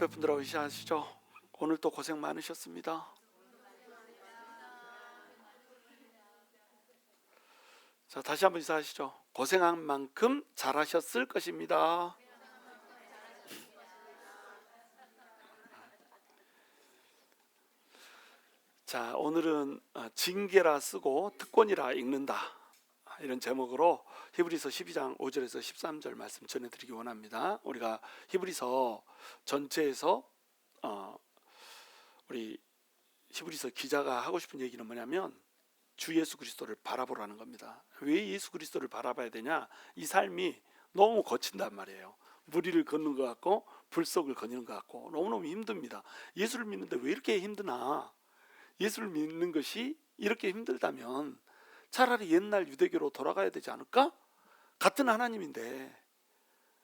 옆에 분들하고 인사하시죠. 오늘 또 고생 많으셨습니다. 자, 다시 한번 인사하시죠. 고생한 만큼 잘하셨을 것입니다. 자, 오늘은 징계라 쓰고 특권이라 읽는다, 이런 제목으로 히브리서 12장 5절에서 13절 말씀 전해드리기 원합니다. 우리가 히브리서 전체에서 우리 히브리서 기자가 하고 싶은 얘기는 뭐냐면 주 예수 그리스도를 바라보라는 겁니다. 왜 예수 그리스도를 바라봐야 되냐? 이 삶이 너무 거친단 말이에요. 무리를 걷는 것 같고 불속을 거니는 것 같고 너무너무 힘듭니다. 예수를 믿는데 왜 이렇게 힘드나? 예수를 믿는 것이 이렇게 힘들다면 차라리 옛날 유대교로 돌아가야 되지 않을까? 같은 하나님인데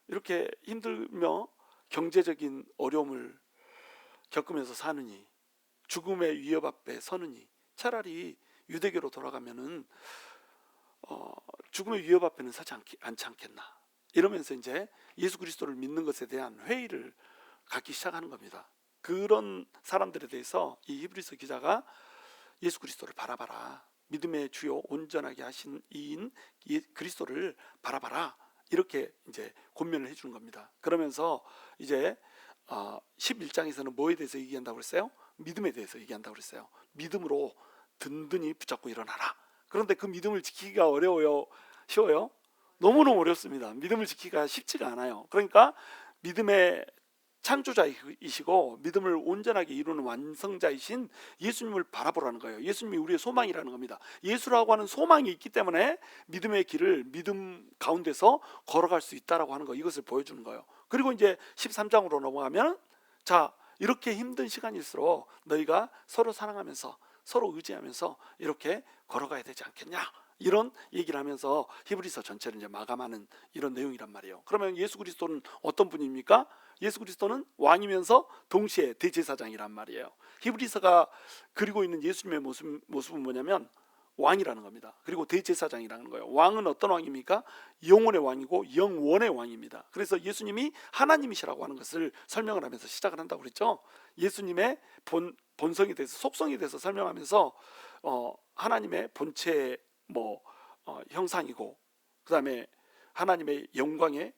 이렇게 힘들며 경제적인 어려움을 겪으면서 사느니, 죽음의 위협 앞에 서느니 차라리 유대교로 돌아가면은 죽음의 위협 앞에는 서지 않지 않겠나, 이러면서 이제 예수 그리스도를 믿는 것에 대한 회의를 갖기 시작하는 겁니다. 그런 사람들에 대해서 이 히브리서 기자가 예수 그리스도를 바라봐라, 믿음의 주요 온전하게 하신 이인 그리스도를 바라봐라, 이렇게 이제 권면을 해주는 겁니다. 그러면서 이제 11장에서는 뭐에 대해서 얘기한다고 그랬어요? 믿음에 대해서 얘기한다고 그랬어요. 믿음으로 든든히 붙잡고 일어나라. 그런데 그 믿음을 지키기가 어려워요? 쉬워요? 너무너무 어렵습니다. 믿음을 지키기가 쉽지가 않아요. 그러니까 믿음의 창조자이시고 믿음을 온전하게 이루는 완성자이신 예수님을 바라보라는 거예요. 예수님이 우리의 소망이라는 겁니다. 예수라고 하는 소망이 있기 때문에 믿음의 길을 믿음 가운데서 걸어갈 수 있다라고 하는 거, 이것을 보여주는 거예요. 그리고 이제 13장으로 넘어가면, 자, 이렇게 힘든 시간일수록 너희가 서로 사랑하면서 서로 의지하면서 이렇게 걸어가야 되지 않겠냐, 이런 얘기를 하면서 히브리서 전체를 이제 마감하는 이런 내용이란 말이에요. 그러면 예수 그리스도는 어떤 분입니까? 예수 그리스도는 왕이면서 동시에 대제사장이란 말이에요. 히브리서가 그리고 있는 예수님의 모습은 뭐냐면 왕이라는 겁니다. 그리고 대제사장이라는 거예요. 왕은 어떤 왕입니까? 영혼의 왕이고 영원의 왕입니다. 그래서 예수님이 하나님이시라고 하는 것을 설명을 하면서 시작을 한다고 그랬죠. 예수님의 본성에 대해서, 속성에 대해서 설명하면서 하나님의 본체의 형상이고, 그 다음에 하나님의 영광의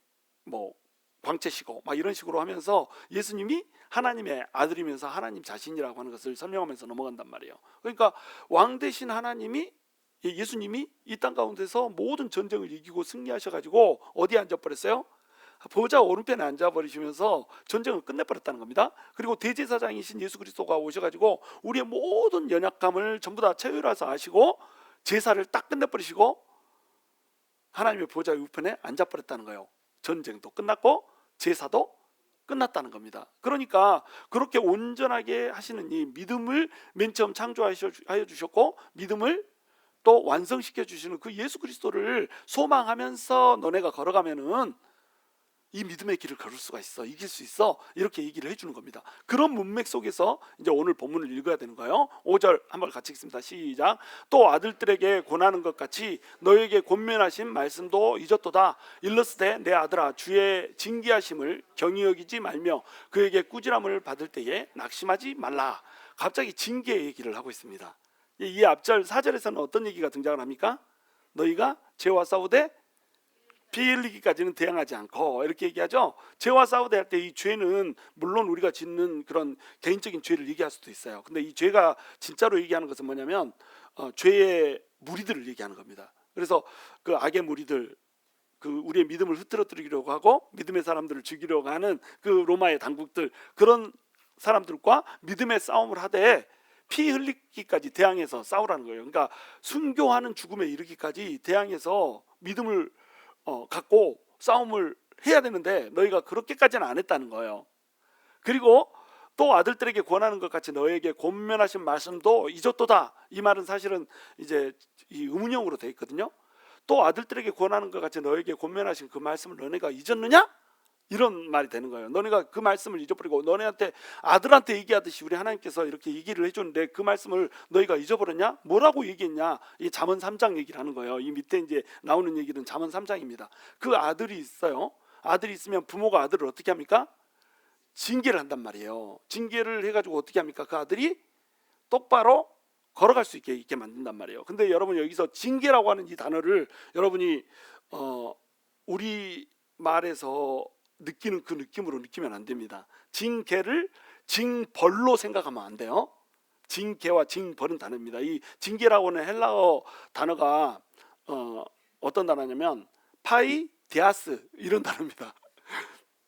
광채시고 막 이런 식으로 하면서 예수님이 하나님의 아들이면서 하나님 자신이라고 하는 것을 설명하면서 넘어간단 말이에요. 그러니까 왕 대신 하나님이, 예수님이 이 땅 가운데서 모든 전쟁을 이기고 승리하셔가지고 어디에 앉아버렸어요? 보좌 오른편에 앉아버리시면서 전쟁을 끝내버렸다는 겁니다. 그리고 대제사장이신 예수 그리스도가 오셔가지고 우리의 모든 연약감을 전부 다 채울해서 아시고 제사를 딱 끝내버리시고 하나님의 보좌 우편에 앉아버렸다는 거예요. 전쟁도 끝났고 제사도 끝났다는 겁니다. 그러니까 그렇게 온전하게 하시는 이 믿음을 맨 처음 창조하여 주셨고 믿음을 또 완성시켜 주시는 그 예수 그리스도를 소망하면서 너네가 걸어가면은 이 믿음의 길을 걸을 수가 있어, 이길 수 있어, 이렇게 얘기를 해주는 겁니다. 그런 문맥 속에서 이제 오늘 본문을 읽어야 되는 거예요. 5절 한번 같이 읽습니다. 시작. 또 아들들에게 권하는 것 같이 너에게 권면하신 말씀도 잊었도다. 일러스되 내 아들아, 주의 징계하심을 경히 여기지 말며 그에게 꾸지람을 받을 때에 낙심하지 말라. 갑자기 징계 얘기를 하고 있습니다. 이 앞절 4절에서는 어떤 얘기가 등장을 합니까? 너희가 죄와 싸우되 피 흘리기까지는 대항하지 않고, 이렇게 얘기하죠. 죄와 싸우되 할 때 이 죄는 물론 우리가 짓는 그런 개인적인 죄를 얘기할 수도 있어요. 근데 이 죄가 진짜로 얘기하는 것은 뭐냐면 죄의 무리들을 얘기하는 겁니다. 그래서 그 악의 무리들, 그 우리의 믿음을 흐트러뜨리려고 하고 믿음의 사람들을 죽이려고 하는 그 로마의 당국들, 그런 사람들과 믿음의 싸움을 하되 피 흘리기까지 대항해서 싸우라는 거예요. 그러니까 순교하는 죽음에 이르기까지 대항해서 믿음을 갖고 싸움을 해야 되는데 너희가 그렇게까지는 안 했다는 거예요. 그리고 또 아들들에게 권하는 것 같이 너에게 권면하신 말씀도 잊었도다. 이 말은 사실은 이제 이 의문형으로 되어 있거든요. 또 아들들에게 권하는 것 같이 너에게 권면하신 그 말씀을 너네가 잊었느냐? 이런 말이 되는 거예요. 너네가 그 말씀을 잊어버리고 너네한테 아들한테 얘기하듯이 우리 하나님께서 이렇게 얘기를 해줬는데 그 말씀을 너희가 잊어버렸냐? 뭐라고 얘기했냐? 이 잠언 3장 얘기를 하는 거예요. 이 밑에 이제 나오는 얘기는 잠언 3장입니다. 그 아들이 있어요. 아들이 있으면 부모가 아들을 어떻게 합니까? 징계를 한단 말이에요. 징계를 해가지고 어떻게 합니까? 그 아들이 똑바로 걸어갈 수 있게 만든단 말이에요. 근데 여러분 여기서 징계라고 하는 이 단어를 여러분이 우리 말에서 느끼는 그 느낌으로 느끼면 안 됩니다. 징계를 징벌로 생각하면 안 돼요. 징계와 징벌은 다릅니다. 이 징계라고 하는 헬라어 단어가 어떤 단어냐면 파이 디아스 이런 단어입니다.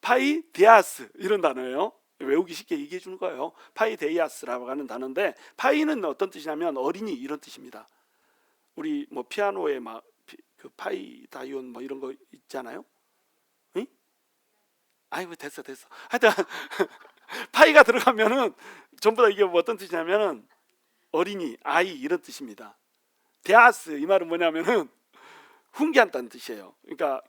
파이 디아스 이런 단어예요. 외우기 쉽게 얘기해 주는 거예요. 파이 데이아스라고 하는 단어인데, 파이는 어떤 뜻이냐면 어린이 이런 뜻입니다. 우리 뭐 피아노에 막 그 파이 다이온 뭐 이런 거 있잖아요. 응? 아이고 됐어. 하여튼 파이가 들어가면은 전부 다 이게 뭐 어떤 뜻이냐면은 어린이, 아이 이런 뜻입니다. 데아스 이 말은 뭐냐면은 훈계한다는 뜻이에요. 그러니까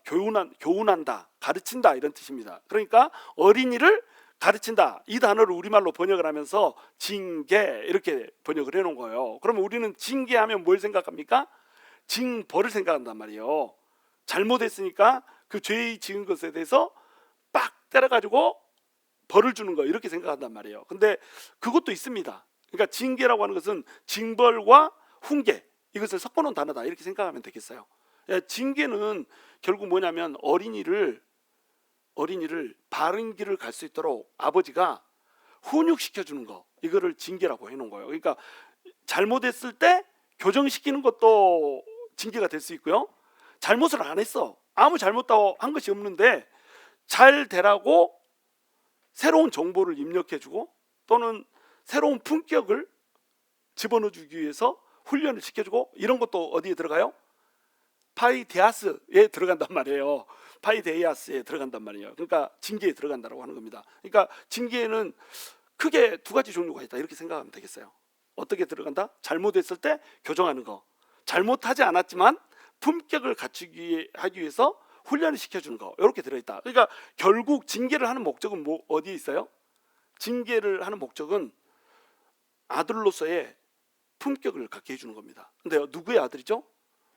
교훈한다, 가르친다 이런 뜻입니다. 그러니까 어린이를 가르친다 이 단어를 우리말로 번역을 하면서 징계 이렇게 번역을 해놓은 거예요. 그러면 우리는 징계하면 뭘 생각합니까? 징벌을 생각한단 말이에요. 잘못했으니까 그 죄의 지은 것에 대해서 빡 때려가지고 벌을 주는 거 이렇게 생각한단 말이에요. 근데 그것도 있습니다. 그러니까 징계라고 하는 것은 징벌과 훈계 이것을 섞어놓은 단어다 이렇게 생각하면 되겠어요. 징계는 결국 뭐냐면 어린이를 바른 길을 갈 수 있도록 아버지가 훈육시켜 주는 거, 이거를 징계라고 해놓은 거예요. 그러니까 잘못했을 때 교정시키는 것도 징계가 될 수 있고요. 잘못을 안 했어, 아무 잘못도 한 것이 없는데 잘 되라고 새로운 정보를 입력해주고 또는 새로운 품격을 집어넣어주기 위해서 훈련을 시켜주고, 이런 것도 어디에 들어가요? 파이데아스에 들어간단 말이에요. 파이데이아스에 들어간단 말이에요. 그러니까 징계에 들어간다고 하는 겁니다. 그러니까 징계에는 크게 두 가지 종류가 있다 이렇게 생각하면 되겠어요. 어떻게 들어간다? 잘못했을 때 교정하는 거, 잘못하지 않았지만 품격을 갖추기 하기 위해서 훈련을 시켜주는 거, 이렇게 들어있다. 그러니까 결국 징계를 하는 목적은 뭐 어디에 있어요? 징계를 하는 목적은 아들로서의 품격을 갖게 해주는 겁니다. 근데 누구의 아들이죠?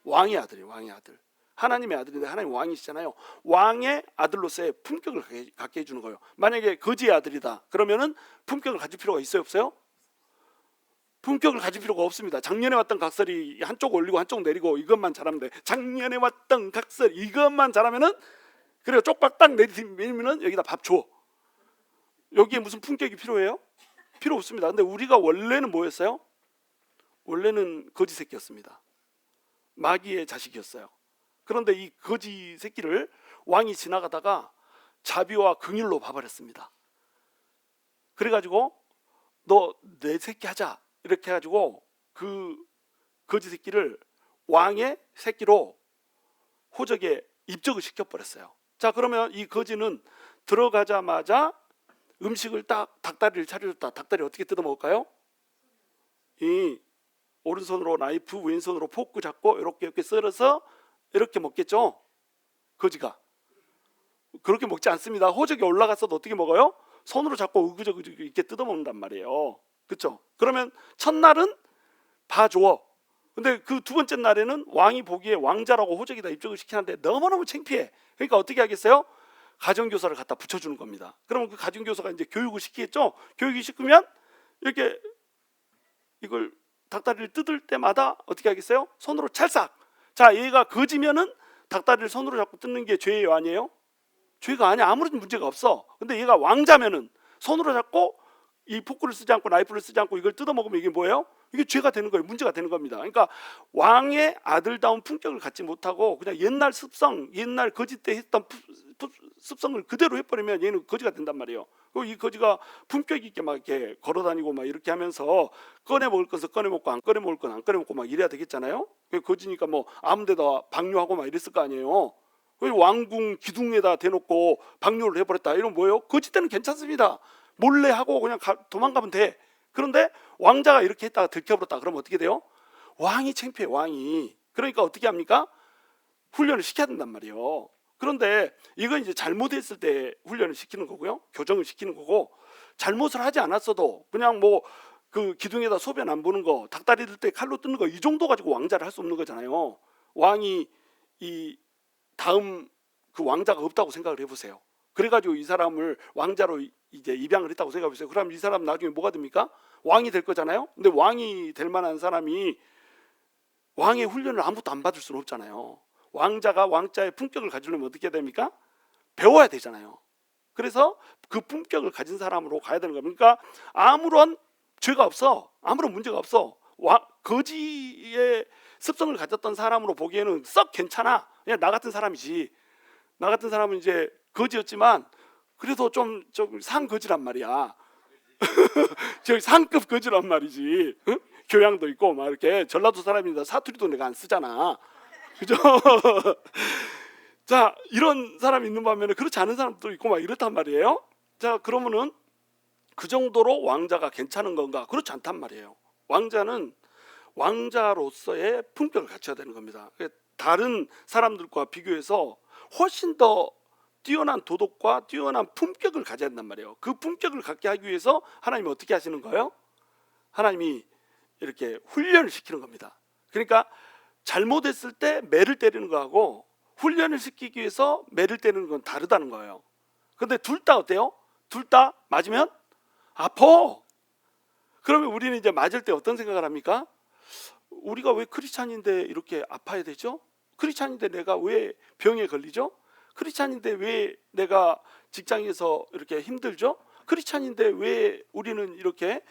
왕의 아들이에요. 왕의 아들. 하나님의 아들인데 하나님 왕이시잖아요. 왕의 아들로서의 품격을 갖게 해주는 거예요. 만약에 거지의 아들이다 그러면은 품격을 가질 필요가 있어요, 없어요? 품격을 가질 필요가 없습니다. 작년에 왔던 각설이 한쪽 올리고 한쪽 내리고 이것만 잘하면 돼. 작년에 왔던 각설 이것만 잘하면은, 그리고 쪽박 딱 내리면은 여기다 밥 줘. 여기에 무슨 품격이 필요해요? 필요 없습니다. 근데 우리가 원래는 뭐였어요? 원래는 거지 새끼였습니다. 마귀의 자식이었어요. 그런데 이 거지 새끼를 왕이 지나가다가 자비와 긍휼로 봐버렸습니다. 그래가지고 너 내 새끼 하자 이렇게 해가지고 그 거지 새끼를 왕의 새끼로 호적에 입적을 시켜버렸어요. 자, 그러면 이 거지는 들어가자마자 음식을 딱 닭다리를 차려줬다. 닭다리 어떻게 뜯어 먹을까요? 이 오른손으로 나이프, 왼손으로 포크 잡고 이렇게 썰어서 이렇게 먹겠죠? 거지가 그렇게 먹지 않습니다. 호적에 올라가서도 어떻게 먹어요? 손으로 잡고 으그저그저 이렇게 뜯어 먹는단 말이에요. 그렇죠? 그러면 첫날은 봐줘. 근데 그 두 번째 날에는 왕이 보기에 왕자라고 호적에다 입적을 시키는데 너무너무 창피해. 그러니까 어떻게 하겠어요? 가정교사를 갖다 붙여주는 겁니다. 그러면 그 가정교사가 이제 교육을 시키겠죠? 교육이 시키면 이렇게 이걸 닭다리를 뜯을 때마다 어떻게 하겠어요? 손으로 찰싹. 자, 얘가 거지면은 닭다리를 손으로 잡고 뜯는 게 죄예요, 아니에요? 죄가 아니야. 아무런 문제가 없어. 근데 얘가 왕자면은 손으로 잡고 이 포크를 쓰지 않고 나이프를 쓰지 않고 이걸 뜯어 먹으면 이게 뭐예요? 이게 죄가 되는 거예요. 문제가 되는 겁니다. 그러니까 왕의 아들다운 품격을 갖지 못하고 그냥 옛날 습성, 옛날 거지 때 했던 습성을 그대로 해버리면 얘는 거지가 된단 말이에요. 이 거지가 품격 있게 막 이렇게 걸어다니고 막 이렇게 하면서 꺼내 먹을 것을 꺼내 먹고 안 꺼내 먹을 건 안 꺼내 먹고 막 이래야 되겠잖아요. 거지니까 뭐 아무데다 방뇨하고 막 이랬을 거 아니에요. 왕궁 기둥에다 대놓고 방뇨를 해버렸다. 이런 뭐예요? 거지 때는 괜찮습니다. 몰래 하고 그냥 도망가면 돼. 그런데 왕자가 이렇게 했다가 들켜버렸다. 그러면 어떻게 돼요? 왕이 창피해, 왕이. 그러니까 어떻게 합니까? 훈련을 시켜야 된단 말이에요. 그런데 이건 이제 잘못했을 때 훈련을 시키는 거고요, 교정을 시키는 거고, 잘못을 하지 않았어도 그냥 뭐 그 기둥에다 소변 안 보는 거, 닭다리 들 때 칼로 뜯는 거, 이 정도 가지고 왕자를 할 수 없는 거잖아요. 왕이 이 다음 그 왕자가 없다고 생각을 해보세요. 그래가지고 이 사람을 왕자로 이제 입양을 했다고 생각해 보세요. 그럼 이 사람 나중에 뭐가 됩니까? 왕이 될 거잖아요. 근데 왕이 될 만한 사람이 왕의 훈련을 아무것도 안 받을 수는 없잖아요. 왕자가 왕자의 품격을 가지려면 어떻게 됩니까? 배워야 되잖아요. 그래서 그 품격을 가진 사람으로 가야 되는 겁니다. 그러니까 아무런 죄가 없어, 아무런 문제가 없어. 거지의 습성을 가졌던 사람으로 보기에는 썩 괜찮아. 그냥 나 같은 사람이지. 나 같은 사람은 이제 거지였지만 그래도 좀 상거지란 말이야. 저 상급 거지란 말이지. 응? 교양도 있고 막 이렇게. 전라도 사람이다 사투리도 내가 안 쓰잖아. 그죠? 자, 이런 사람이 있는 반면에 그렇지 않은 사람도 있고 막 이렇단 말이에요. 자, 그러면은 그 정도로 왕자가 괜찮은 건가? 그렇지 않단 말이에요. 왕자는 왕자로서의 품격을 갖춰야 되는 겁니다. 다른 사람들과 비교해서 훨씬 더 뛰어난 도덕과 뛰어난 품격을 가져야 된단 말이에요. 그 품격을 갖게 하기 위해서 하나님이 어떻게 하시는 거예요? 하나님이 이렇게 훈련을 시키는 겁니다. 그러니까 잘못했을 때 매를 때리는 거하고 훈련을 시키기 위해서 매를 때리는 건 다르다는 거예요. 근데 둘 다 어때요? 둘 다 맞으면 아파. 그러면 우리는 이제 맞을 때 어떤 생각을 합니까? 우리가 왜 크리스찬인데 이렇게 아파야 되죠? 크리스찬인데 내가 왜 병에 걸리죠? 크리스찬인데 왜 내가 직장에서 이렇게 힘들죠? 크리스찬인데 왜 우리는 이렇게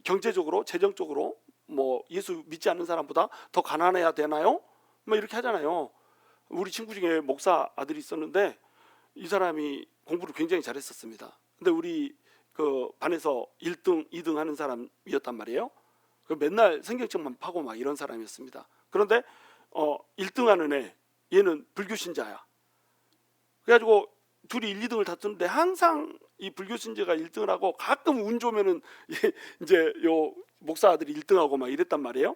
경제적으로, 재정적으로 뭐 예수 믿지 않는 사람보다 더 가난해야 되나요? 뭐 이렇게 하잖아요. 우리 친구 중에 목사 아들이 있었는데 이 사람이 공부를 굉장히 잘했었습니다. 근데 우리 그 반에서 1등, 2등 하는 사람이었단 말이에요. 그 맨날 성경책만 파고 막 이런 사람이었습니다. 그런데 1등 하는 애, 얘는 불교 신자야. 그래가지고 둘이 1, 2등을 다투는데 항상 이 불교 신자가 1등을 하고 가끔 운 좋으면은 이제 요 목사 아들이 1등하고 막 이랬단 말이에요.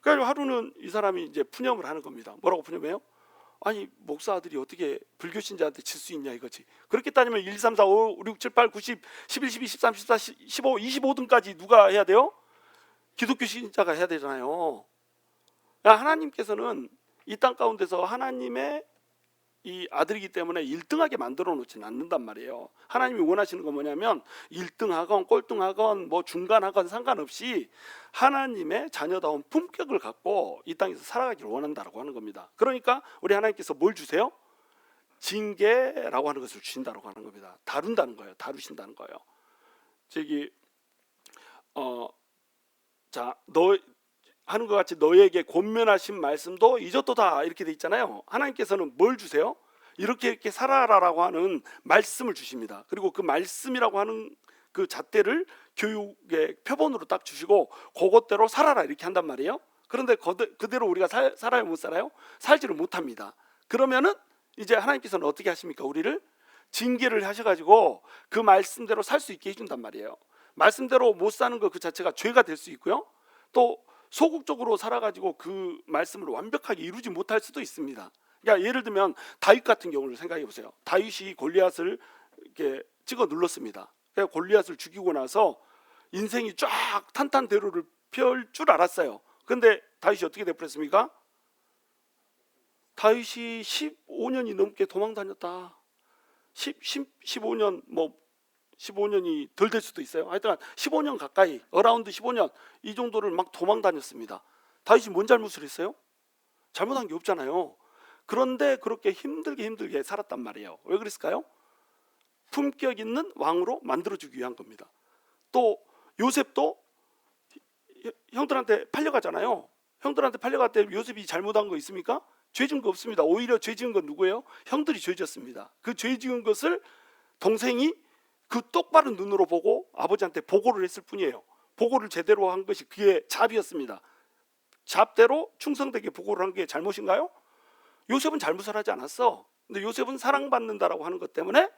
그래가지고 하루는 이 사람이 이제 푸념을 하는 겁니다. 뭐라고 푸념해요? 아니 목사 아들이 어떻게 불교 신자한테 질 수 있냐 이거지. 그렇게 따지면 1, 2, 3, 4, 5, 6, 7, 8, 9, 10, 11, 12, 13, 14, 15, 25등까지 누가 해야 돼요? 기독교 신자가 해야 되잖아요. 하나님께서는 이 땅 가운데서 하나님의 이 아들이기 때문에 1등하게 만들어 놓지는 않는단 말이에요. 하나님이 원하시는 건 뭐냐면 1등하건 꼴등하건 뭐 중간하건 상관없이 하나님의 자녀다운 품격을 갖고 이 땅에서 살아가기를 원한다라고 하는 겁니다. 그러니까 우리 하나님께서 뭘 주세요? 징계라고 하는 것을 주신다고 하는 겁니다. 다룬다는 거예요. 다루신다는 거예요. 저기 자, 너 하는 것 같이 너에게 권면하신 말씀도 잊었도다 이렇게 돼 있잖아요. 하나님께서는 뭘 주세요? 이렇게 살아라라고 하는 말씀을 주십니다. 그리고 그 말씀이라고 하는 그 잣대를 교육의 표본으로 딱 주시고 그것대로 살아라 이렇게 한단 말이에요. 그런데 그대로 우리가 살아요 못 살아요? 살지를 못합니다. 그러면은 이제 하나님께서는 어떻게 하십니까? 우리를 징계를 하셔가지고 그 말씀대로 살 수 있게 해준단 말이에요. 말씀대로 못 사는 것 그 자체가 죄가 될 수 있고요. 또 소극적으로 살아가지고 그 말씀을 완벽하게 이루지 못할 수도 있습니다. 그러니까 예를 들면 다윗 같은 경우를 생각해 보세요. 다윗이 골리앗을 이렇게 찍어 눌렀습니다. 그래서 골리앗을 죽이고 나서 인생이 쫙 탄탄대로를 펼 줄 알았어요. 근데 다윗이 어떻게 돼버렸습니까? 다윗이 15년이 넘게 도망 다녔다. 15년 뭐 15년이 덜 될 수도 있어요. 하여튼 15년 가까이, 어라운드 15년 이 정도를 막 도망 다녔습니다. 다윗이 뭔 잘못을 했어요? 잘못한 게 없잖아요. 그런데 그렇게 힘들게 살았단 말이에요. 왜 그랬을까요? 품격 있는 왕으로 만들어주기 위한 겁니다. 또 요셉도 형들한테 팔려가잖아요. 형들한테 팔려갈 때 요셉이 잘못한 거 있습니까? 죄 지은 거 없습니다. 오히려 죄 지은 건 누구예요? 형들이 죄 지었습니다. 그 죄 지은 것을 동생이 그 똑바른 눈으로 보고 아버지한테 보고를 했을 뿐이에요. 보고를 제대로 한 것이 그의 잡이었습니다. 잡대로 충성되게 보고를 한 게 잘못인가요? 요셉은 잘못을 하지 않았어. 근데 요셉은 사랑받는다라고 하는 것 때문에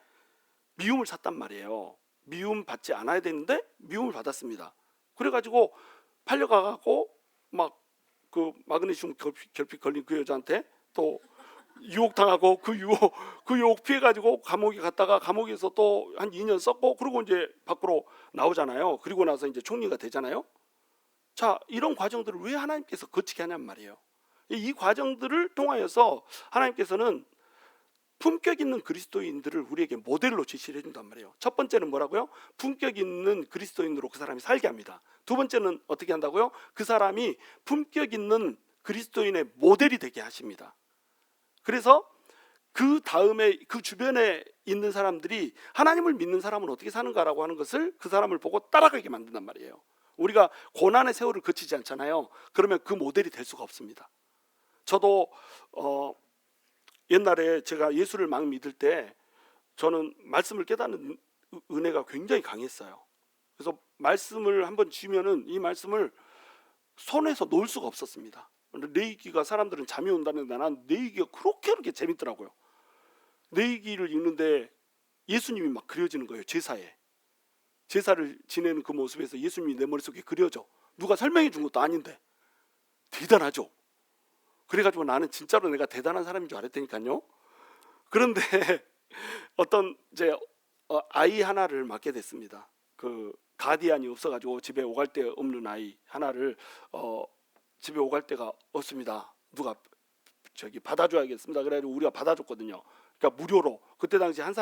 미움을 샀단 말이에요. 미움 받지 않아야 되는데 미움을 받았습니다. 그래가지고 팔려가고 막 그 마그네슘 결핍 걸린 그 여자한테 또 유혹당하고 그 유혹 피해가지고 감옥에 갔다가 감옥에서 또 한 2년 썼고 그리고 이제 밖으로 나오잖아요. 그리고 나서 이제 총리가 되잖아요. 자, 이런 과정들을 왜 하나님께서 거치게 하냔 말이에요. 이 과정들을 통하여서 하나님께서는 품격 있는 그리스도인들을 우리에게 모델로 제시를 해준단 말이에요. 첫 번째는 뭐라고요? 품격 있는 그리스도인으로 그 사람이 살게 합니다. 두 번째는 어떻게 한다고요? 그 사람이 품격 있는 그리스도인의 모델이 되게 하십니다. 그래서 그 다음에 그 주변에 있는 사람들이 하나님을 믿는 사람은 어떻게 사는가라고 하는 것을 그 사람을 보고 따라가게 만든단 말이에요. 우리가 고난의 세월을 거치지 않잖아요. 그러면 그 모델이 될 수가 없습니다. 저도 옛날에 제가 예수를 막 믿을 때 저는 말씀을 깨닫는 은혜가 굉장히 강했어요. 그래서 말씀을 한번 주면은 이 말씀을 손에서 놓을 수가 없었습니다. 레위기가 사람들은 잠이 온다는데 난 레위기가 그렇게 재밌더라고요. 레위기를 읽는데 예수님이 막 그려지는 거예요. 제사를 지내는 그 모습에서 예수님이 내 머릿속에 그려져. 누가 설명해 준 것도 아닌데 대단하죠. 그래가지고 나는 진짜로 내가 대단한 사람인 줄 알았다니까요. 그런데 어떤 이제 아이 하나를 맡게 됐습니다. 그 가디안이 없어가지고 집에 오갈 데 없는 아이 하나를 집에 오갈 데가 없습니다. 누가 저기 받아줘야겠습니다. 그래가지고 우리가 받아줬거든요. 그러니까 무료로. 그때 당시 한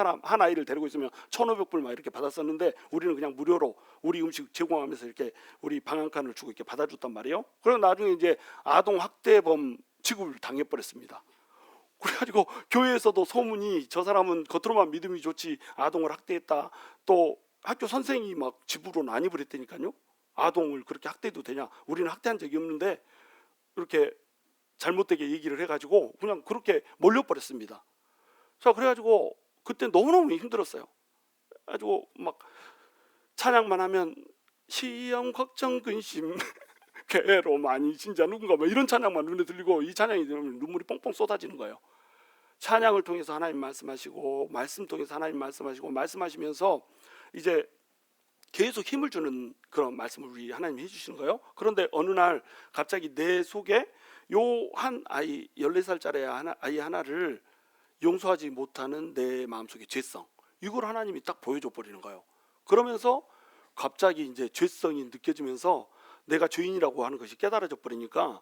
아이를 데리고 있으면 1,500불 막 이렇게 받았었는데 우리는 그냥 무료로 우리 음식 제공하면서 이렇게 우리 방 한 칸을 주고 이렇게 받아줬단 말이에요. 그리고 나중에 이제 아동 학대범 취급을 당해버렸습니다. 그래가지고 교회에서도 소문이 저 사람은 겉으로만 믿음이 좋지 아동을 학대했다. 또 학교 선생이 막 집으로 난입을 했다니까요. 아동을 그렇게 학대해도 되냐? 우리는 학대한 적이 없는데 이렇게 잘못되게 얘기를 해가지고 그냥 그렇게 몰려버렸습니다. 자, 그래가지고 그때 너무너무 힘들었어요. 그래가지고 막 찬양만 하면 시험 걱정 근심 괴로움 많이 진짜 누군가 뭐 이런 찬양만 눈에 들리고 이 찬양이 들으면 눈물이 뻥뻥 쏟아지는 거예요. 찬양을 통해서 하나님 말씀하시고 말씀 통해서 하나님 말씀하시고 말씀하시면서 이제 계속 힘을 주는 그런 말씀을 우리 하나님이 해주시는 거예요. 그런데 어느 날 갑자기 내 속에 요 한 아이 14살짜리 아이 하나를 용서하지 못하는 내 마음속의 죄성, 이걸 하나님이 딱 보여줘 버리는 거예요. 그러면서 갑자기 이제 죄성이 느껴지면서 내가 죄인이라고 하는 것이 깨달아져 버리니까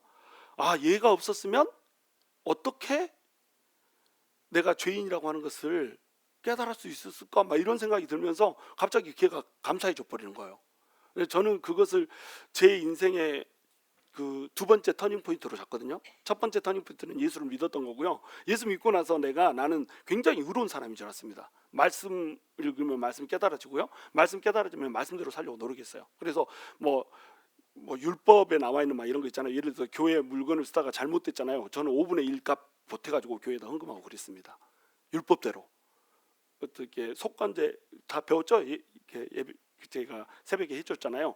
아, 얘가 없었으면 어떻게 내가 죄인이라고 하는 것을 깨달을 수 있었을까 막 이런 생각이 들면서 갑자기 걔가 감사해져 버리는 거예요. 저는 그것을 제 인생의 그 두 번째 터닝 포인트로 잡거든요. 첫 번째 터닝 포인트는 예수를 믿었던 거고요. 예수 믿고 나서 나는 굉장히 의로운 사람인 줄 알았습니다. 말씀 읽으면 말씀 깨달아지고요. 말씀 깨달아지면 말씀대로 살려고 노력했어요. 그래서 뭐 율법에 나와 있는 막 이런 거 있잖아요. 예를 들어서 교회 물건을 쓰다가 잘못됐잖아요. 저는 5분의 1 값 보태가지고 교회에다 헌금하고 그랬습니다. 율법대로. 어떻게 속건제 다 배웠죠? 이렇게 제가 새벽에 해줬잖아요.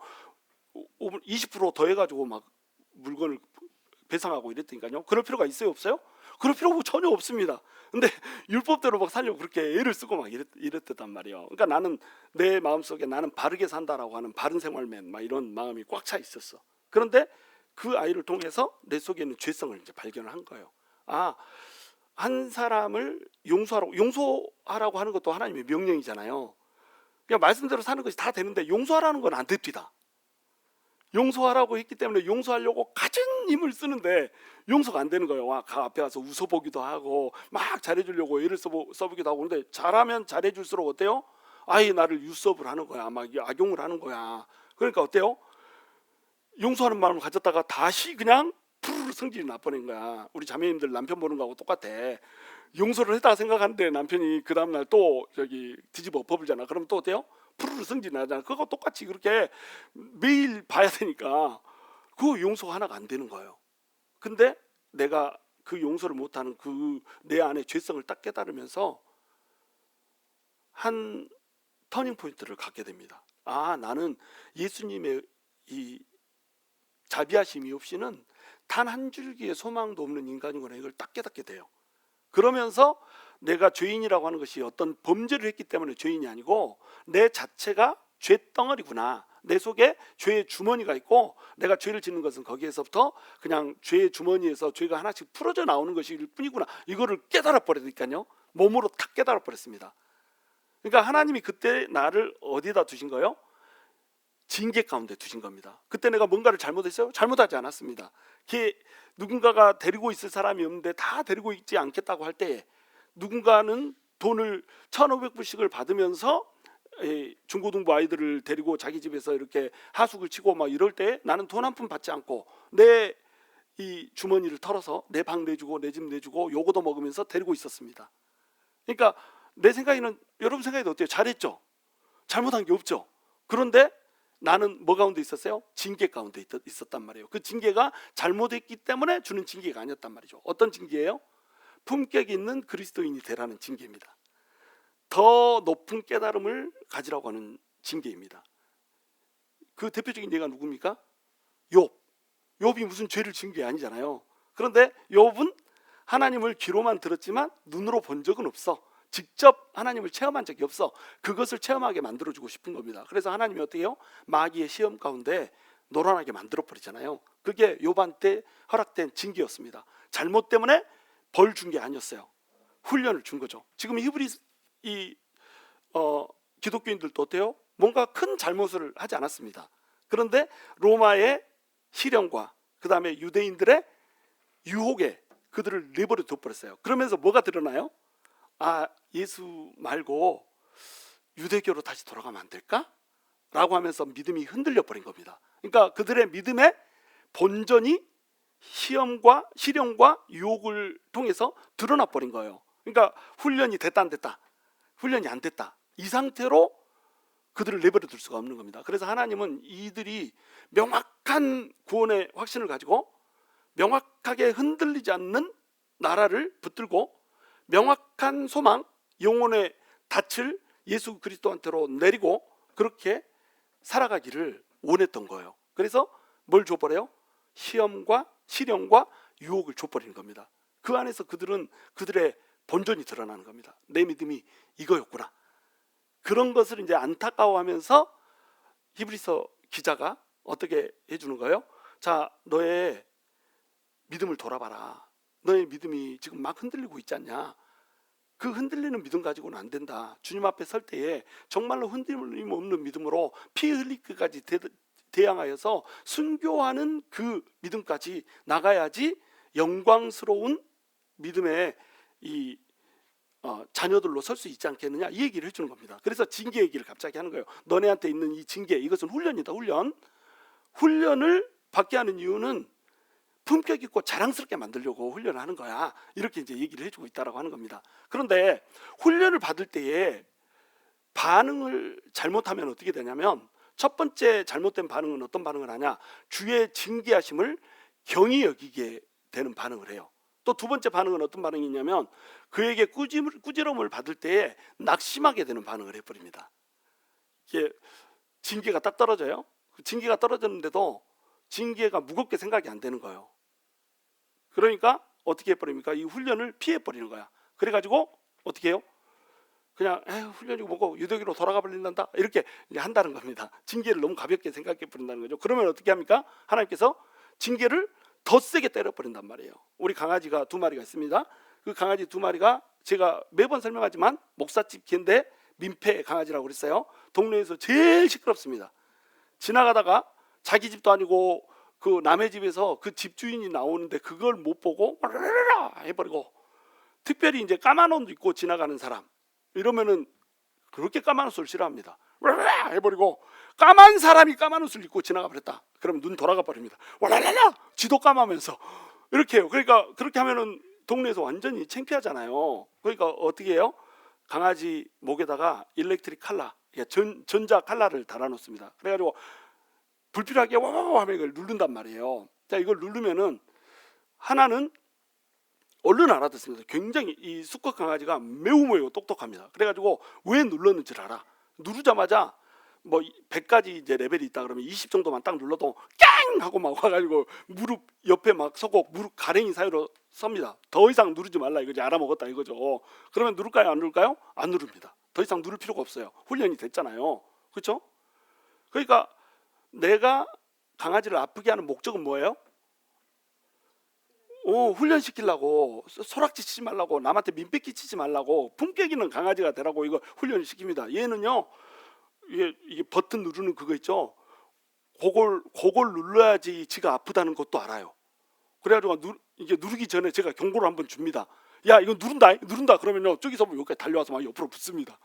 5분 20% 더해가지고 막 물건을 배상하고 이랬더니까요. 그럴 필요가 있어요, 없어요? 그럴 필요가 전혀 없습니다. 근데 율법대로 막 살려고 그렇게 애를 쓰고 막 이랬단 말이에요. 그러니까 나는 내 마음속에 나는 바르게 산다라고 하는 바른 생활맨 막 이런 마음이 꽉 차 있었어. 그런데 그 아이를 통해서 내 속에 있는 죄성을 이제 발견을 한 거예요. 아, 한 사람을 용서하라고 하는 것도 하나님의 명령이잖아요. 그냥 말씀대로 사는 것이 다 되는데 용서하라는 건 안 됩니다. 용서하라고 했기 때문에 용서하려고 가진 힘을 쓰는데 용서가 안 되는 거예요. 와, 앞에 가서 웃어보기도 하고 막 잘해주려고 애를 써보기도 하고. 근데 잘하면 잘해줄수록 어때요? 아예 나를 유섭을 하는 거야. 막 악용을 하는 거야. 그러니까 어때요? 용서하는 마음을 가졌다가 다시 그냥 푸르르 성질이 나버린 거야. 우리 자매님들 남편 보는 거하고 똑같아. 용서를 했다 생각하는데 남편이 그 다음날 또 저기 뒤집어 엎어불잖아. 그럼 또 어때요? 푸르르 성질이 나잖아. 그거 똑같이 그렇게 매일 봐야 되니까 그 용서가 하나가 안 되는 거예요. 근데 내가 그 용서를 못하는 그 내 안에 죄성을 딱 깨달으면서 한 터닝 포인트를 갖게 됩니다. 아, 나는 예수님의 이 자비하심이 없이는 단 한 줄기의 소망도 없는 인간이구나, 이걸 딱 깨닫게 돼요. 그러면서 내가 죄인이라고 하는 것이 어떤 범죄를 했기 때문에 죄인이 아니고 내 자체가 죄덩어리구나, 내 속에 죄의 주머니가 있고 내가 죄를 짓는 것은 거기에서부터 그냥 죄의 주머니에서 죄가 하나씩 풀어져 나오는 것일 뿐이구나, 이거를 깨달아 버리니까요. 몸으로 탁 깨달아 버렸습니다. 그러니까 하나님이 그때 나를 어디다 두신 거예요? 징계 가운데 두신 겁니다. 그때 내가 뭔가를 잘못했어요? 잘못하지 않았습니다. 누군가가 데리고 있을 사람이 없는데 다 데리고 있지 않겠다고 할 때에 누군가는 돈을 1,500불씩을 받으면서 중고등부 아이들을 데리고 자기 집에서 이렇게 하숙을 치고 막 이럴 때 나는 돈 한 푼 받지 않고 내 이 주머니를 털어서 내 방 내주고 내 집 내주고 요거도 먹으면서 데리고 있었습니다. 그러니까 내 생각에는, 여러분 생각에도 어때요? 잘했죠? 잘못한 게 없죠? 그런데 나는 뭐 가운데 있었어요? 징계 가운데 있었단 말이에요. 그 징계가 잘못했기 때문에 주는 징계가 아니었단 말이죠. 어떤 징계예요? 품격 있는 그리스도인이 되라는 징계입니다. 더 높은 깨달음을 가지라고 하는 징계입니다. 그 대표적인 예가 누굽니까? 욥이 무슨 죄를 지은 게 아니잖아요. 그런데 욥은 하나님을 귀로만 들었지만 눈으로 본 적은 없어. 직접 하나님을 체험한 적이 없어. 그것을 체험하게 만들어주고 싶은 겁니다. 그래서 하나님이 어떻게 해요? 마귀의 시험 가운데 노란하게 만들어버리잖아요. 그게 욥한테 허락된 징계였습니다. 잘못 때문에 벌 준 게 아니었어요. 훈련을 준 거죠. 지금 히브리 기독교인들도 어때요? 뭔가 큰 잘못을 하지 않았습니다. 그런데 로마의 시련과 그 다음에 유대인들의 유혹에 그들을 내버려 둬버렸어요. 그러면서 뭐가 드러나요? 아, 예수 말고 유대교로 다시 돌아가면 안 될까? 라고 하면서 믿음이 흔들려 버린 겁니다. 그러니까 그들의 믿음의 본전이 시련과 유혹을 통해서 드러나 버린 거예요. 그러니까 훈련이 됐다 안 됐다, 훈련이 안 됐다, 이 상태로 그들을 내버려 둘 수가 없는 겁니다. 그래서 하나님은 이들이 명확한 구원의 확신을 가지고 명확하게 흔들리지 않는 나라를 붙들고 명확한 소망, 영혼의 닻을 예수 그리스도한테로 내리고 그렇게 살아가기를 원했던 거예요. 그래서 뭘 줘버려요? 시련과 유혹을 줘버리는 겁니다. 그 안에서 그들은 그들의 본전이 드러나는 겁니다. 내 믿음이 이거였구나. 그런 것을 이제 안타까워하면서 히브리서 기자가 어떻게 해주는 거예요? 자, 너의 믿음을 돌아봐라. 너의 믿음이 지금 막 흔들리고 있지 않냐? 그 흔들리는 믿음 가지고는 안 된다. 주님 앞에 설 때에 정말로 흔들림 없는 믿음으로 피 흘리기까지 대항하여서 순교하는 그 믿음까지 나가야지 영광스러운 믿음의 자녀들로 설 수 있지 않겠느냐, 이 얘기를 해주는 겁니다. 그래서 징계 얘기를 갑자기 하는 거예요. 너네한테 있는 이 징계, 이것은 훈련이다. 훈련을 받게 하는 이유는 품격 있고 자랑스럽게 만들려고 훈련을 하는 거야. 이렇게 이제 얘기를 해주고 있다라고 하는 겁니다. 그런데 훈련을 받을 때에 반응을 잘못하면 어떻게 되냐면, 첫 번째 잘못된 반응은 어떤 반응을 하냐? 주의 징계하심을 경히 여기게 되는 반응을 해요. 또 두 번째 반응은 어떤 반응이냐면, 그에게 꾸지럼을 받을 때에 낙심하게 되는 반응을 해버립니다. 이게 징계가 딱 떨어져요. 징계가 떨어졌는데도 징계가 무겁게 생각이 안 되는 거예요. 그러니까 어떻게 해버립니까? 이 훈련을 피해버리는 거야. 그래가지고 어떻게 해요? 그냥 훈련이고 뭐고 유대교로 돌아가 버린다, 이렇게 이제 한다는 겁니다. 징계를 너무 가볍게 생각해 버린다는 거죠. 그러면 어떻게 합니까? 하나님께서 징계를 더 세게 때려버린단 말이에요. 우리 강아지가 2마리가 있습니다. 그 강아지 2마리가 제가 매번 설명하지만 목사집 개인데 민폐 강아지라고 그랬어요. 동네에서 제일 시끄럽습니다. 지나가다가 자기 집도 아니고 그 남의 집에서 그 집주인이 나오는데 그걸 못 보고 해버리고, 특별히 이제 까만 옷 입고 지나가는 사람 이러면은 그렇게 까만 옷을 싫어합니다. 해버리고, 까만 사람이 까만 옷을 입고 지나가 버렸다, 그러면 눈 돌아가 버립니다. 와라라라, 지도 까마면서 이렇게 해요. 그러니까 그렇게 하면은 동네에서 완전히 창피하잖아요. 그러니까 어떻게 해요? 강아지 목에다가 일렉트릭 칼라, 전자 칼라를 달아놓습니다. 그래가지고 불필요하게 와와와 하면 이걸 누른단 말이에요. 자, 이걸 누르면은 하나는 얼른 알아듣습니다. 굉장히 이 수컷 강아지가 매우 똑똑합니다. 그래가지고 왜 눌렀는지를 알아. 누르자마자 뭐 100가지 이제 레벨이 있다 그러면 20 정도만 딱 눌러도 깡 하고 막 와가지고 무릎 옆에 막 서고 무릎 가랭이 사이로 섭니다. 더 이상 누르지 말라 이거지, 알아먹었다 이거죠. 그러면 누를까요, 안 누를까요? 안 누릅니다. 더 이상 누를 필요가 없어요. 훈련이 됐잖아요. 그렇죠? 그러니까 내가 강아지를 아프게 하는 목적은 뭐예요? 훈련시키려고, 소락지 치지 말라고, 남한테 민폐 끼치지 말라고, 품격 있는 강아지가 되라고 이거 훈련을 시킵니다. 얘는요, 이게 버튼 누르는 그거 있죠? 그걸 눌러야지 지가 아프다는 것도 알아요. 그래가지고 이게 누르기 전에 제가 경고를 한번 줍니다. 야 이거 누른다 그러면요 저기서 뭐 여기까지 달려와서 막 옆으로 붙습니다.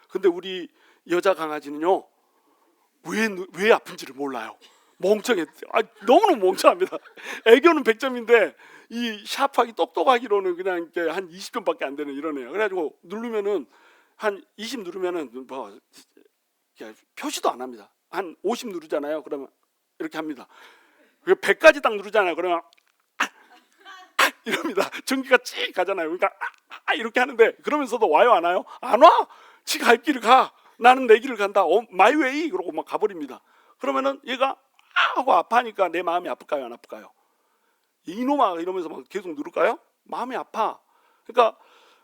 근데 우리 여자 강아지는요 왜 아픈지를 몰라요. 멍청해. 너무너무 멍청합니다. 애교는 100점인데 이 샤프하기 똑똑하기로는 그냥 이렇게 한 20점밖에 안 되는 이런 애예요. 그래가지고 누르면은 한 20 누르면은 뭐 표시도 안 합니다. 한 50 누르잖아요. 그러면 이렇게 합니다. 100까지 딱 누르잖아요. 그러면 이럽니다. 전기가 찍 가잖아요. 그러니까 이렇게 하는데 그러면서도 와요 안 와요? 안 와. 지 갈 길을 가. 나는 내 길을 간다. 마이 웨이 그러고 막 가버립니다. 그러면은 얘가 하고 아파하니까 내 마음이 아플까요 안 아플까요? 이놈아 이러면서 막 계속 누를까요? 마음이 아파. 그러니까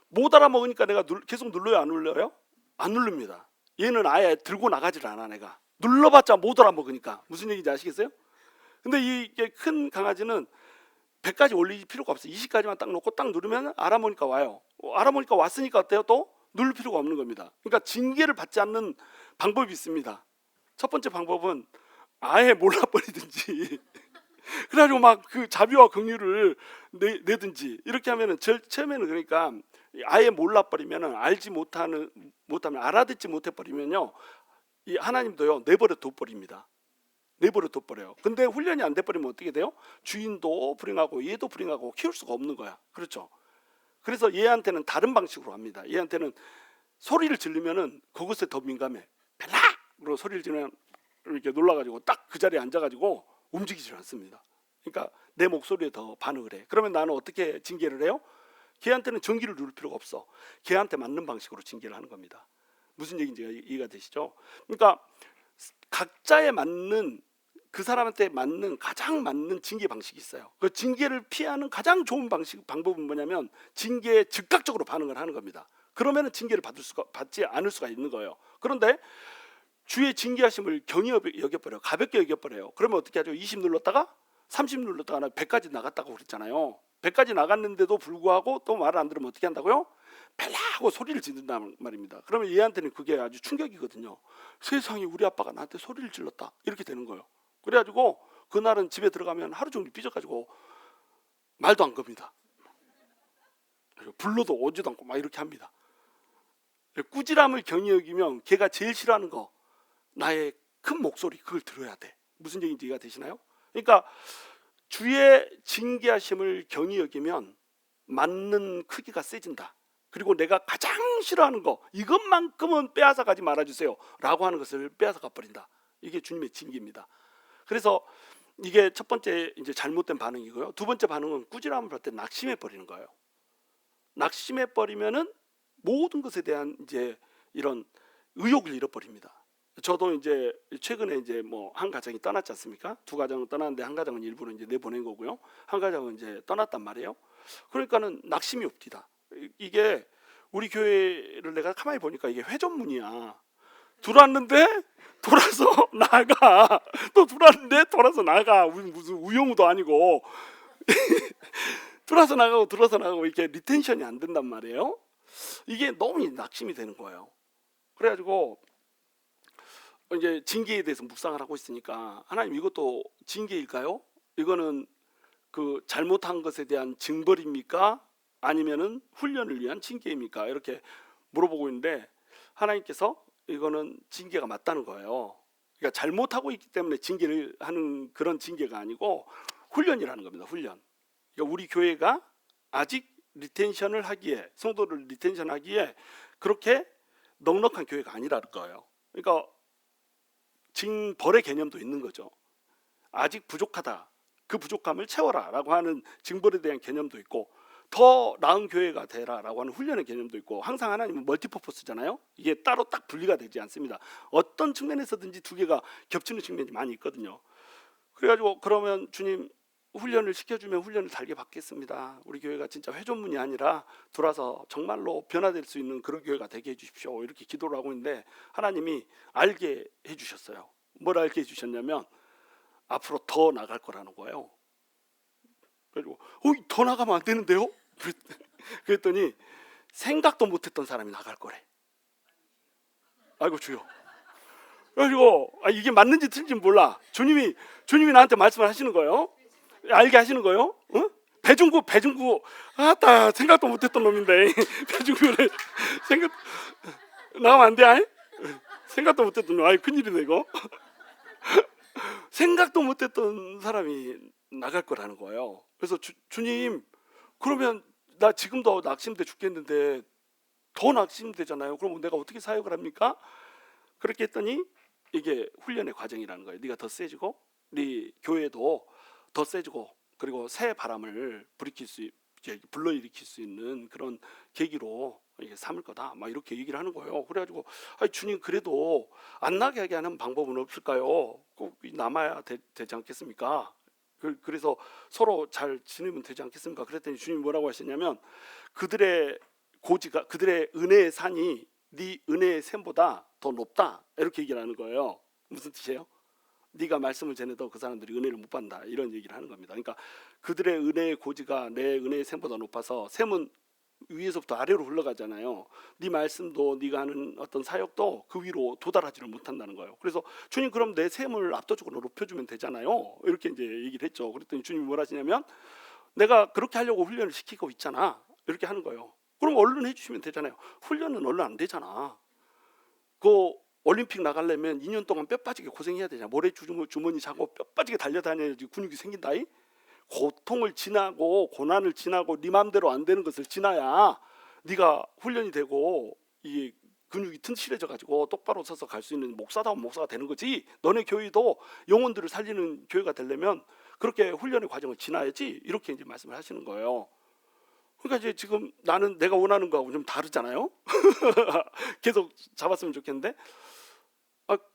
못 알아먹으니까 내가 계속 눌러요 안 눌러요? 안 누릅니다. 얘는 아예 들고 나가질 않아. 내가 눌러봤자 못 알아먹으니까. 무슨 얘기인지 아시겠어요? 근데 이게 큰 강아지는 100까지 올릴 필요가 없어요. 20까지만 딱 놓고 딱 누르면 알아보니까 와요. 알아보니까 왔으니까 어때요? 또 누를 필요가 없는 겁니다. 그러니까 징계를 받지 않는 방법이 있습니다. 첫 번째 방법은 아예 몰라버리든지 그래가지고 막 그 자비와 긍휼을 내든지 이렇게 하면은 처음에는 그러니까 아예 몰라버리면은 알지 못하면 알아듣지 못해버리면요 이 하나님도요 내버려 둬버립니다. 내버려 둬버려요. 근데 훈련이 안 돼버리면 어떻게 돼요? 주인도 불행하고 얘도 불행하고 키울 수가 없는 거야. 그렇죠? 그래서 얘한테는 다른 방식으로 합니다. 얘한테는 소리를 지르면은 그것에 더 민감해. 벨라로 소리를 지르면 이렇게 놀라가지고 딱 그 자리에 앉아가지고 움직이질 않습니다. 그러니까 내 목소리에 더 반응을 해. 그러면 나는 어떻게 징계를 해요? 걔한테는 전기를 누를 필요가 없어. 걔한테 맞는 방식으로 징계를 하는 겁니다. 무슨 얘기인지 이해가 되시죠? 그러니까 각자에 맞는 그 사람한테 맞는 가장 맞는 징계 방식이 있어요. 그 징계를 피하는 가장 좋은 방법은 뭐냐면 징계에 즉각적으로 반응을 하는 겁니다. 그러면은 징계를 받지 않을 수가 있는 거예요. 그런데 주의 징계하심을 경히 여겨버려요. 가볍게 여겨버려요. 그러면 어떻게 하죠? 20 눌렀다가 30 눌렀다가 100까지 나갔다고 그랬잖아요. 100까지 나갔는데도 불구하고 또 말을 안 들으면 어떻게 한다고요? 벨라하고 소리를 지른단 말입니다. 그러면 얘한테는 그게 아주 충격이거든요. 세상에 우리 아빠가 나한테 소리를 질렀다 이렇게 되는 거예요. 그래가지고 그날은 집에 들어가면 하루 종일 삐져가지고 말도 안 겁니다. 불러도 오지도 않고 막 이렇게 합니다. 꾸지람을 경히 여기면 걔가 제일 싫어하는 거 나의 큰 목소리 그걸 들어야 돼. 무슨 얘기인지 이해가 되시나요? 그러니까 주의 징계하심을 경히 여기면 맞는 크기가 세진다. 그리고 내가 가장 싫어하는 거 이것만큼은 빼앗아 가지 말아주세요 라고 하는 것을 빼앗아 가버린다. 이게 주님의 징계입니다. 그래서 이게 첫 번째 이제 잘못된 반응이고요. 두 번째 반응은 꾸지람을 할 때 낙심해 버리는 거예요. 낙심해 버리면은 모든 것에 대한 이제 이런 의욕을 잃어버립니다. 저도 이제 최근에 이제 뭐 한 가정이 떠났지 않습니까? 두 가정은 떠났는데 한 가정은 일부러 이제 내보낸 거고요. 한 가정은 이제 떠났단 말이에요. 그러니까는 낙심이 없디다. 이게 우리 교회를 내가 가만히 보니까 이게 회전문이야. 들어왔는데 돌아서 나가. 또 들어왔는데 돌아서 나가. 무슨 우영우도 아니고 들어서 나가고 이렇게 리텐션이 안 된단 말이에요. 이게 너무 낙심이 되는 거예요. 그래가지고 이제 징계에 대해서 묵상을 하고 있으니까 하나님 이것도 징계일까요? 이거는 그 잘못한 것에 대한 징벌입니까? 아니면은 훈련을 위한 징계입니까? 이렇게 물어보고 있는데 하나님께서 이거는 징계가 맞다는 거예요. 그러니까 잘못하고 있기 때문에 징계를 하는 그런 징계가 아니고 훈련이라는 겁니다. 훈련. 그러니까 우리 교회가 아직 리텐션을 하기에 성도를 리텐션하기에 그렇게 넉넉한 교회가 아니라는 거예요. 그러니까 징벌의 개념도 있는 거죠. 아직 부족하다. 그 부족함을 채워라 라고 하는 징벌에 대한 개념도 있고 더 나은 교회가 되라 라고 하는 훈련의 개념도 있고 항상 하나님은 멀티퍼포스잖아요. 이게 따로 딱 분리가 되지 않습니다. 어떤 측면에서든지 두 개가 겹치는 측면이 많이 있거든요. 그래가지고 그러면 주님 훈련을 시켜주면 훈련을 달게 받겠습니다. 우리 교회가 진짜 회전문이 아니라 돌아서 정말로 변화될 수 있는 그런 교회가 되게 해주십시오. 이렇게 기도를 하고 있는데 하나님이 알게 해주셨어요. 뭘 알게 해주셨냐면 앞으로 더 나갈 거라는 거예요. 그리고 더 나가면 안 되는데요? 그랬더니 생각도 못했던 사람이 나갈 거래. 아이고 주여. 그리고 이게 맞는지 틀린지 몰라. 주님이 나한테 말씀을 하시는 거예요. 알게 하시는 거예요. 어? 배중구 아따 생각도 못했던 놈인데 배중구를 생각 나가면 안 돼? 아이? 생각도 못했던 놈. 아이 큰일이네 이거. 생각도 못했던 사람이 나갈 거라는 거예요. 그래서 주님 그러면 나 지금도 낙심돼 죽겠는데 더 낙심되잖아요. 그럼 내가 어떻게 사역을 합니까? 그렇게 했더니 이게 훈련의 과정이라는 거예요. 네가 더 세지고 네 교회도 더 세지고 그리고 새 바람을 불러일으킬 수 있는 그런 계기로 이게 삼을 거다. 막 이렇게 얘기를 하는 거예요. 그래가지고 아니 주님 그래도 안 나게 하게 하는 방법은 없을까요? 꼭 남아야 되지 않겠습니까? 그래서 서로 잘 지내면 되지 않겠습니까? 그랬더니 주님 뭐라고 하셨냐면 그들의 고지가 그들의 은혜의 산이 네 은혜의 샘보다 더 높다 이렇게 얘기를 하는 거예요. 무슨 뜻이에요? 네가 말씀을 전해도 그 사람들이 은혜를 못 받는다 이런 얘기를 하는 겁니다. 그러니까 그들의 은혜의 고지가 내 은혜의 샘보다 높아서 샘은 위에서부터 아래로 흘러가잖아요. 네 말씀도 네가 하는 어떤 사역도 그 위로 도달하지를 못한다는 거예요. 그래서 주님 그럼 내 샘을 압도적으로 높여주면 되잖아요. 이렇게 이제 얘기를 했죠. 그랬더니 주님이 뭐라 하시냐면 내가 그렇게 하려고 훈련을 시키고 있잖아. 이렇게 하는 거예요. 그럼 얼른 해주시면 되잖아요. 훈련은 얼른 안 되잖아. 그 올림픽 나가려면 2년 동안 뼈 빠지게 고생해야 되잖아. 모래 주머니 차고 뼈 빠지게 달려다녀야지 근육이 생긴다이. 고통을 지나고 고난을 지나고 네 마음대로 안 되는 것을 지나야 네가 훈련이 되고 이 근육이 튼실해져 가지고 똑바로 서서 갈 수 있는 목사다운 목사가 되는 거지. 너네 교회도 영혼들을 살리는 교회가 되려면 그렇게 훈련의 과정을 지나야지. 이렇게 이제 말씀을 하시는 거예요. 그러니까 이제 지금 나는 내가 원하는 거하고 좀 다르잖아요. 계속 잡았으면 좋겠는데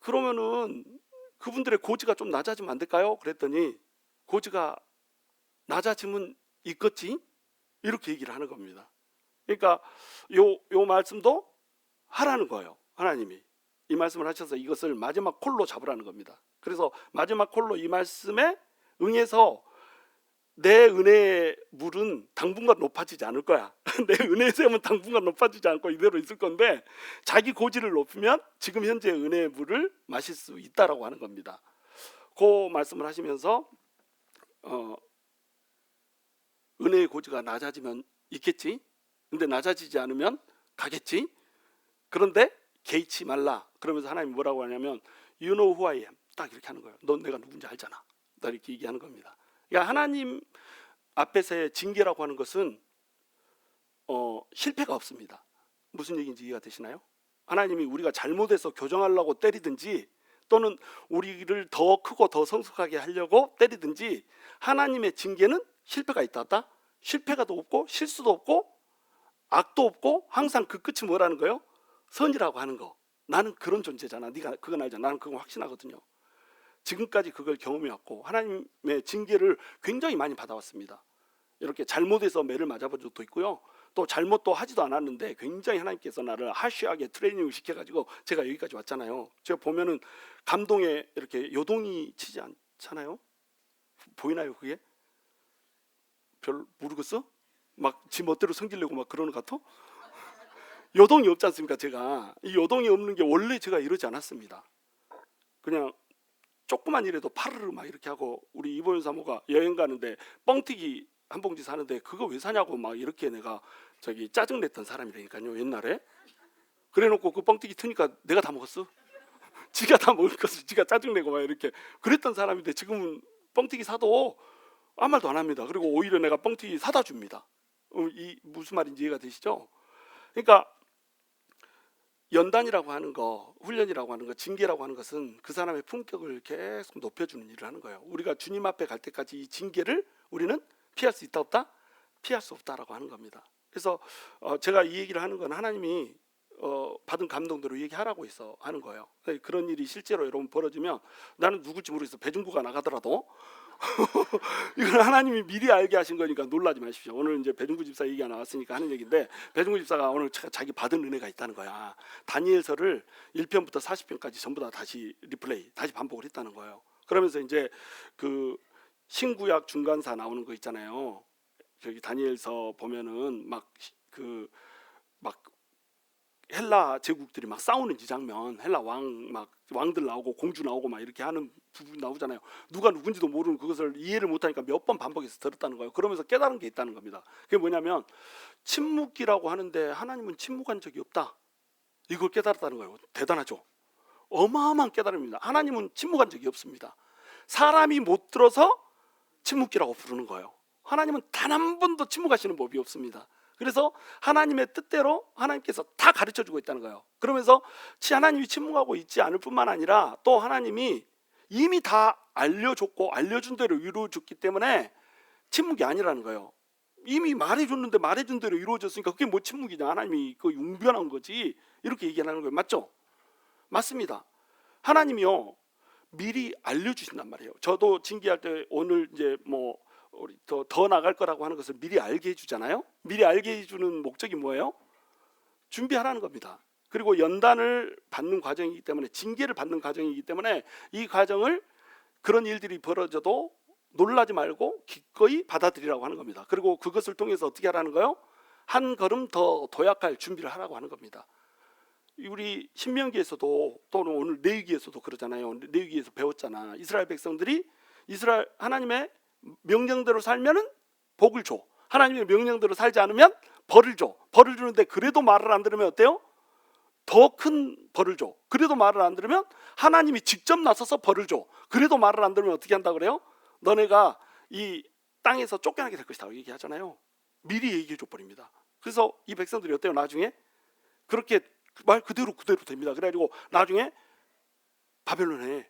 그러면은 그분들의 고지가 좀 낮아지면 안 될까요? 그랬더니 고지가 낮아지면 있겠지? 이렇게 얘기를 하는 겁니다. 그러니까 요 말씀도 하라는 거예요. 하나님이 이 말씀을 하셔서 이것을 마지막 콜로 잡으라는 겁니다. 그래서 마지막 콜로 이 말씀에 응해서 내 은혜의 물은 당분간 높아지지 않을 거야. 내 은혜의 샘은 당분간 높아지지 않고 이대로 있을 건데 자기 고지를 높이면 지금 현재 은혜의 물을 마실 수 있다라고 하는 겁니다. 그 말씀을 하시면서 은혜의 고지가 낮아지면 있겠지. 근데 낮아지지 않으면 가겠지. 그런데 개의치 말라. 그러면서 하나님이 뭐라고 하냐면 You know who I am. 딱 이렇게 하는 거예요. 넌 내가 누군지 알잖아. 딱 이렇게 얘기하는 겁니다. 그러니까 하나님 앞에서의 징계라고 하는 것은 실패가 없습니다. 무슨 얘기인지 이해가 되시나요? 하나님이 우리가 잘못해서 교정하려고 때리든지 또는 우리를 더 크고 더 성숙하게 하려고 때리든지 하나님의 징계는 실패가 있다. 실패가 없고 실수도 없고 악도 없고 항상 그 끝이 뭐라는 거예요? 선이라고 하는 거. 나는 그런 존재잖아. 네가 그건 알잖아. 나는 그건 확신하거든요. 지금까지 그걸 경험해왔고 하나님의 징계를 굉장히 많이 받아왔습니다. 이렇게 잘못해서 매를 맞아본 적도 있고요. 또 잘못도 하지도 않았는데 굉장히 하나님께서 나를 하쉬하게 트레이닝을 시켜가지고 제가 여기까지 왔잖아요. 제가 보면은 감동에 이렇게 요동이 치지 않잖아요. 보이나요 그게? 별 모르겠어? 막 지 멋대로 성질내고 막 그러는 것 같아? 요동이 없지 않습니까? 제가 이 요동이 없는 게 원래 제가 이러지 않았습니다. 그냥 조그만 일에도 파르르 막 이렇게 하고 우리 이보윤 사모가 여행 가는데 뻥튀기 한 봉지 사는데 그거 왜 사냐고 막 이렇게 내가 짜증냈던 사람이라니까요 옛날에. 그래놓고 그 뻥튀기 트니까 내가 다 먹었어. 지가 다 먹을 것을 지가 짜증내고 막 이렇게 그랬던 사람인데 지금은 뻥튀기 사도 아무 말도 안 합니다. 그리고 오히려 내가 뻥튀기 사다 줍니다. 이 무슨 말인지 이해가 되시죠? 그러니까 연단이라고 하는 거, 훈련이라고 하는 거, 징계라고 하는 것은 그 사람의 품격을 계속 높여주는 일을 하는 거예요. 우리가 주님 앞에 갈 때까지 이 징계를 우리는 피할 수 있다 없다? 피할 수 없다라고 하는 겁니다. 그래서 제가 이 얘기를 하는 건 하나님이 받은 감동대로 얘기하라고 해서 하는 거예요. 그런 일이 실제로 여러분 벌어지면 나는 누굴지 모르겠어. 배중구가 나가더라도 이건 하나님이 미리 알게 하신 거니까 놀라지 마십시오. 오늘 이제 배중구 집사 얘기가 나왔으니까 하는 얘기인데 배중구 집사가 오늘 자기 받은 은혜가 있다는 거야. 다니엘서를 1편부터 40편까지 전부 다 다시 리플레이, 다시 반복을 했다는 거예요. 그러면서 이제 그 신구약 중간사 나오는 거 있잖아요. 저기 다니엘서 보면은 막 헬라 제국들이 막 싸우는 이 장면, 헬라 왕들 나오고 공주 나오고 막 이렇게 하는 부분 나오잖아요. 누가 누군지도 모르는 그것을 이해를 못하니까 몇 번 반복해서 들었다는 거예요. 그러면서 깨달은 게 있다는 겁니다. 그게 뭐냐면 침묵이라고 하는데 하나님은 침묵한 적이 없다. 이걸 깨달았다는 거예요. 대단하죠. 어마어마한 깨달음입니다. 하나님은 침묵한 적이 없습니다. 사람이 못 들어서 침묵기라고 부르는 거예요. 하나님은 단 한 번도 침묵하시는 법이 없습니다. 그래서 하나님의 뜻대로 하나님께서 다 가르쳐주고 있다는 거예요. 그러면서 하나님이 침묵하고 있지 않을 뿐만 아니라 또 하나님이 이미 다 알려줬고 알려준 대로 이루어졌기 때문에 침묵이 아니라는 거예요. 이미 말해줬는데 말해준 대로 이루어졌으니까 그게 뭐 침묵이냐, 하나님이 그 융변한 거지, 이렇게 얘기하는 거예요. 맞죠? 맞습니다. 하나님이요 미리 알려주신단 말이에요. 저도 징계할 때 오늘 이제 뭐 우리 더 나갈 거라고 하는 것을 미리 알게 해주잖아요. 미리 알게 해주는 목적이 뭐예요? 준비하라는 겁니다. 그리고 연단을 받는 과정이기 때문에, 징계를 받는 과정이기 때문에 이 과정을 그런 일들이 벌어져도 놀라지 말고 기꺼이 받아들이라고 하는 겁니다. 그리고 그것을 통해서 어떻게 하라는 거예요? 한 걸음 더 도약할 준비를 하라고 하는 겁니다. 우리 신명기에서도 또는 오늘 레위기에서도 그러잖아요. 레위기에서 배웠잖아. 이스라엘 백성들이 이스라엘 하나님의 명령대로 살면은 복을 줘. 하나님의 명령대로 살지 않으면 벌을 줘. 벌을 주는데 그래도 말을 안 들으면 어때요? 더 큰 벌을 줘. 그래도 말을 안 들으면 하나님이 직접 나서서 벌을 줘. 그래도 말을 안 들으면 어떻게 한다 그래요? 너네가 이 땅에서 쫓겨나게 될 것이다 얘기하잖아요. 미리 얘기해 줘 버립니다. 그래서 이 백성들이 어때요? 나중에 그렇게 말 그대로 됩니다. 그래가지고 나중에 바벨론에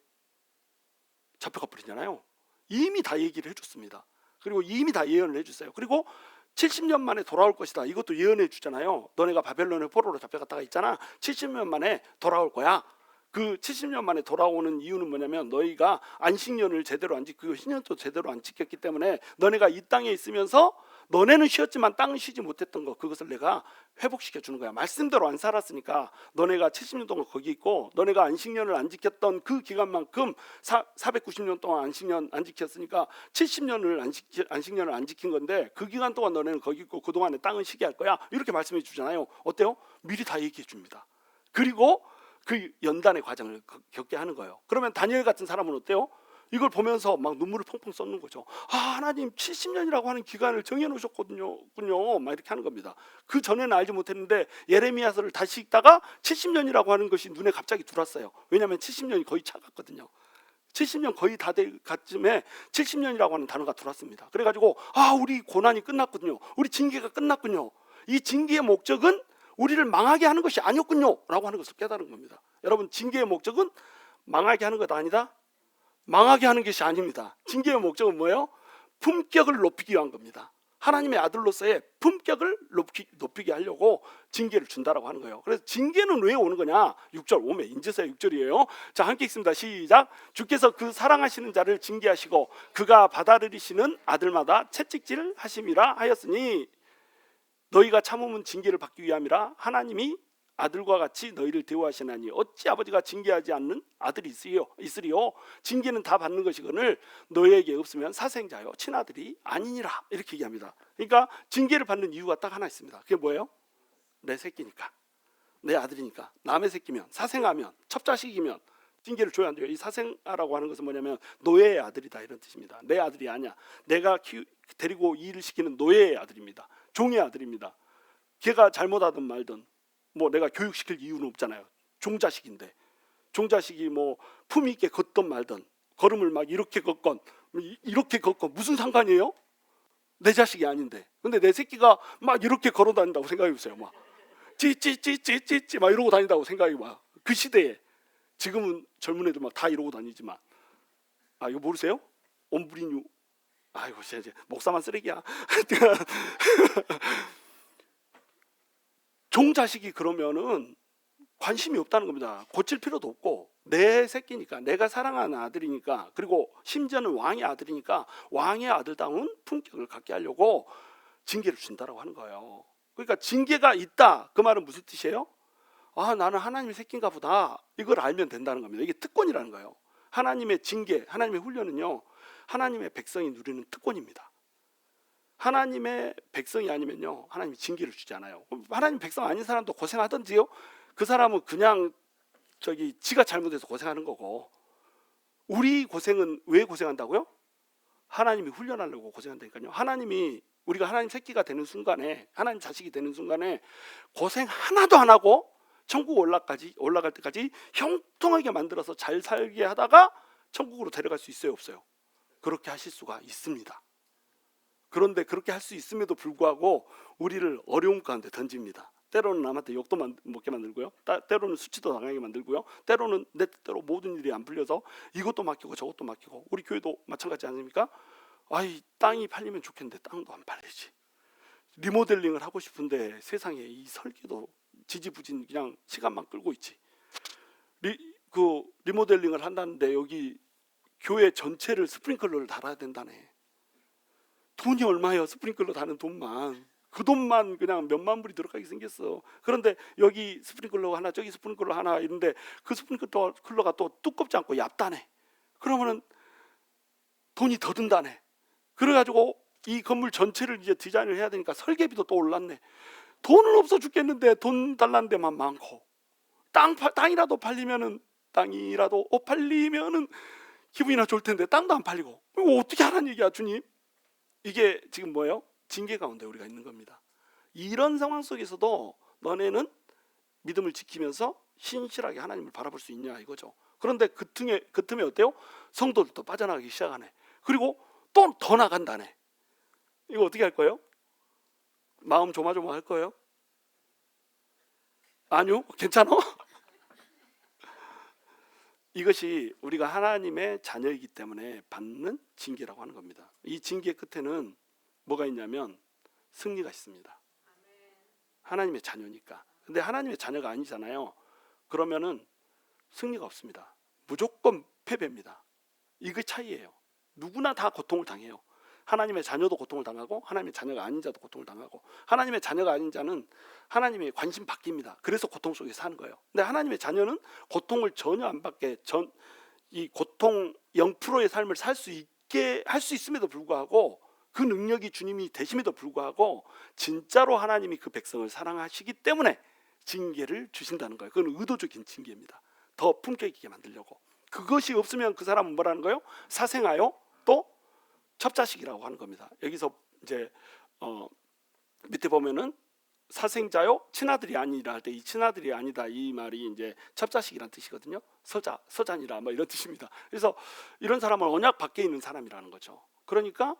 잡혀가 버리잖아요. 이미 다 얘기를 해줬습니다. 그리고 이미 다 예언을 해줬어요. 그리고 70년 만에 돌아올 것이다. 이것도 예언해 주잖아요. 너네가 바벨론의 포로로 잡혀갔다가 있잖아. 70년 만에 돌아올 거야. 그 70년 만에 돌아오는 이유는 뭐냐면 너희가 안식년을 제대로 안 지키고 신년도 제대로 안 지켰기 때문에 너네가 이 땅에 있으면서 너네는 쉬었지만 땅은 쉬지 못했던 거, 그것을 내가 회복시켜 주는 거야. 말씀대로 안 살았으니까 너네가 70년 동안 거기 있고 너네가 안식년을 안 지켰던 그 기간만큼 490년 동안 안식년 안 지켰으니까 70년을 안식년을 안 지킨 건데 그 기간 동안 너네는 거기 있고 그동안에 땅은 쉬게 할 거야. 이렇게 말씀해 주잖아요. 어때요? 미리 다 얘기해 줍니다. 그리고 그 연단의 과정을 겪게 하는 거예요. 그러면 다니엘 같은 사람은 어때요? 이걸 보면서 막 눈물을 펑펑 쏟는 거죠. 아, 하나님 70년이라고 하는 기간을 정해 놓으셨거든요. 막 이렇게 하는 겁니다. 그 전에는 알지 못했는데 예레미야서를 다시 읽다가 70년이라고 하는 것이 눈에 갑자기 들어왔어요. 왜냐하면 70년이 거의 차갔거든요. 70년 거의 다 될 갓쯤에 70년이라고 하는 단어가 들어왔습니다. 그래가지고 아, 우리 고난이 끝났군요. 우리 징계가 끝났군요. 이 징계의 목적은 우리를 망하게 하는 것이 아니었군요 라고 하는 것을 깨달은 겁니다. 여러분, 징계의 목적은 망하게 하는 것 아니다? 망하게 하는 것이 아닙니다. 징계의 목적은 뭐예요? 품격을 높이기 위한 겁니다. 하나님의 아들로서의 품격을 높이게 하려고 징계를 준다라고 하는 거예요. 그래서 징계는 왜 오는 거냐? 6절 오면 인제서야 6절이에요. 자, 함께 읽습니다. 시작. 주께서 그 사랑하시는 자를 징계하시고 그가 받아들이시는 아들마다 채찍질 하심이라 하였으니 너희가 참으면 징계를 받기 위함이라. 하나님이 아들과 같이 너희를 대우하시나니 어찌 아버지가 징계하지 않는 아들이 있으리요. 징계는 다 받는 것이거늘 너희에게 없으면 사생자요 친아들이 아니니라. 이렇게 얘기합니다. 그러니까 징계를 받는 이유가 딱 하나 있습니다. 그게 뭐예요? 내 새끼니까, 내 아들이니까. 남의 새끼면, 사생아면, 첩자식이면 징계를 줘야 안 돼요. 이 사생아라고 하는 것은 뭐냐면 노예의 아들이다 이런 뜻입니다. 내 아들이 아니야. 내가 데리고 일을 시키는 노예의 아들입니다. 종의 아들입니다. 걔가 잘못하든 말든 뭐 내가 교육시킬 이유는 없잖아요. 종자식인데. 종자식이 뭐 품위 있게 걷든 말든, 걸음을 막 이렇게 걷건 이렇게 걷건 무슨 상관이에요? 내 자식이 아닌데. 근데 내 새끼가 막 이렇게 걸어 다닌다고 생각해 보세요. 막 찌찌찌찌찌찌 막 이러고 다닌다고 생각해 봐. 그 시대에. 지금은 젊은 애들 막 다 이러고 다니지만. 아, 이거 모르세요? 옴브리뉴. 아이고, 이제 목사만 쓰레기야. 종자식이 그러면은 관심이 없다는 겁니다. 고칠 필요도 없고 내 새끼니까, 내가 사랑하는 아들이니까, 그리고 심지어는 왕의 아들이니까 왕의 아들다운 품격을 갖게 하려고 징계를 준다라고 하는 거예요. 그러니까 징계가 있다, 그 말은 무슨 뜻이에요? 아, 나는 하나님의 새끼인가 보다, 이걸 알면 된다는 겁니다. 이게 특권이라는 거예요. 하나님의 징계, 하나님의 훈련은요, 하나님의 백성이 누리는 특권입니다. 하나님의 백성이 아니면요, 하나님이 징계를 주지 않아요. 하나님 백성 아닌 사람도 고생하던지요. 그 사람은 그냥 지가 잘못해서 고생하는 거고, 우리 고생은 왜 고생한다고요? 하나님이 훈련하려고 고생한다니까요. 하나님이 우리가 하나님 새끼가 되는 순간에, 하나님 자식이 되는 순간에 고생 하나도 안 하고 천국 올라갈 때까지 형통하게 만들어서 잘 살게 하다가 천국으로 데려갈 수 있어요, 없어요? 그렇게 하실 수가 있습니다. 그런데 그렇게 할 수 있음에도 불구하고 우리를 어려움 가운데 던집니다. 때로는 남한테 욕도 먹게 만들고요, 때로는 수치도 당하게 만들고요, 때로는 내 뜻대로 모든 일이 안 풀려서 이것도 맡기고 저것도 맡기고. 우리 교회도 마찬가지 아닙니까? 아이, 땅이 팔리면 좋겠는데 땅도 안 팔리지. 리모델링을 하고 싶은데 세상에 이 설계도 지지부진 그냥 시간만 끌고 있지. 리모델링을 한다는데 여기 교회 전체를 스프링클러를 달아야 된다네. 돈이 얼마예요? 스프링클러 다는 돈만. 그 돈만 그냥 몇만 불이 들어가게 생겼어. 그런데 여기 스프링클러 하나, 저기 스프링클러 하나 있는데 그 스프링클러가 또 두껍지 않고 얇다네. 그러면은 돈이 더 든다네. 그래가지고 이 건물 전체를 이제 디자인을 해야 되니까 설계비도 또 올랐네. 돈은 없어 죽겠는데 돈 달라는 데만 많고, 땅이라도 팔리면은 기분이나 좋을 텐데 땅도 안 팔리고. 이거 어떻게 하라는 얘기야, 주님? 이게 지금 뭐예요? 징계 가운데 우리가 있는 겁니다. 이런 상황 속에서도 너네는 믿음을 지키면서 신실하게 하나님을 바라볼 수 있냐 이거죠. 그런데 그 틈에 어때요? 성도들도 빠져나가기 시작하네. 그리고 또 더 나간다네. 이거 어떻게 할 거예요? 마음 조마조마 할 거예요? 아니요? 괜찮아? 이것이 우리가 하나님의 자녀이기 때문에 받는 징계라고 하는 겁니다. 이 징계 끝에는 뭐가 있냐면 승리가 있습니다. 하나님의 자녀니까. 근데 하나님의 자녀가 아니잖아요. 그러면은 승리가 없습니다. 무조건 패배입니다. 이게 차이예요. 누구나 다 고통을 당해요. 하나님의 자녀도 고통을 당하고 하나님의 자녀가 아닌 자도 고통을 당하고, 하나님의 자녀가 아닌 자는 하나님의 관심 바뀝니다. 그래서 고통 속에 사는 거예요. 근데 하나님의 자녀는 고통을 전혀 안 받게, 이 고통 0%의 삶을 살 수 있게 할 수 있음에도 불구하고, 그 능력이 주님이 되심에도 불구하고 진짜로 하나님이 그 백성을 사랑하시기 때문에 징계를 주신다는 거예요. 그건 의도적인 징계입니다. 더 품격 있게 만들려고. 그것이 없으면 그 사람은 뭐라는 거예요? 사생하여 또 첩자식이라고 하는 겁니다. 여기서 이제 밑에 보면은 사생자요 친아들이 아니라 할 때 이 친아들이 아니다 이 말이 이제 첩자식이라는 뜻이거든요. 서잔이라 뭐 이런 뜻입니다. 그래서 이런 사람은 언약 밖에 있는 사람이라는 거죠. 그러니까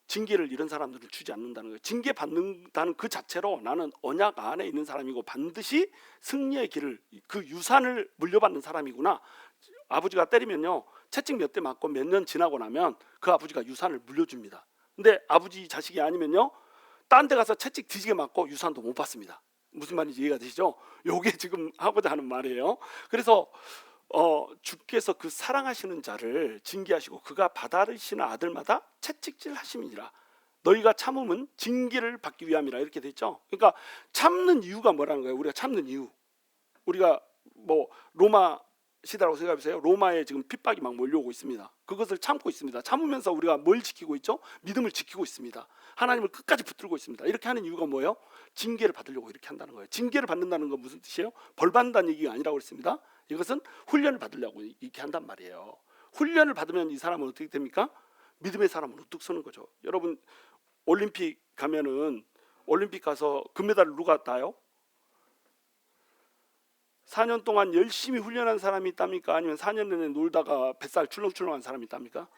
징계를 이런 사람들은 주지 않는다는 거예요. 징계 받는다는 그 자체로 나는 언약 안에 있는 사람이고 반드시 승리의 길을, 그 유산을 물려받는 사람이구나. 아버지가 때리면요, 채찍 몇 대 맞고 몇 년 지나고 나면 그 아버지가 유산을 물려줍니다. 근데 아버지 자식이 아니면요, 딴 데 가서 채찍 뒤지게 맞고 유산도 못 받습니다. 무슨 말인지 이해가 되시죠? 요게 지금 하고자 하는 말이에요. 그래서 주께서 그 사랑하시는 자를 징계하시고 그가 받아르시는 아들마다 채찍질 하심이니라. 너희가 참음은 징계를 받기 위함이라, 이렇게 돼 있죠. 그러니까 참는 이유가 뭐라는 거예요? 우리가 참는 이유, 우리가 뭐 로마 시대라고 생각해보세요. 로마에 지금 핍박이 막 몰려오고 있습니다. 그것을 참고 있습니다. 참으면서 우리가 뭘 지키고 있죠? 믿음을 지키고 있습니다. 하나님을 끝까지 붙들고 있습니다. 이렇게 하는 이유가 뭐예요? 징계를 받으려고 이렇게 한다는 거예요. 징계를 받는다는 건 무슨 뜻이에요? 벌 받는다는 얘기가 아니라고 했습니다. 이것은 훈련을 받으려고 이렇게 한단 말이에요. 훈련을 받으면 이 사람은 어떻게 됩니까? 믿음의 사람은 우뚝 서는 거죠. 여러분 올림픽 가면은, 올림픽 가서 금메달을 누가 따요? 4년 동안 열심히 훈련한 사람이 있답니까? 아니면 4년 내내 놀다가 뱃살 출렁출렁한 사람이 있답니까?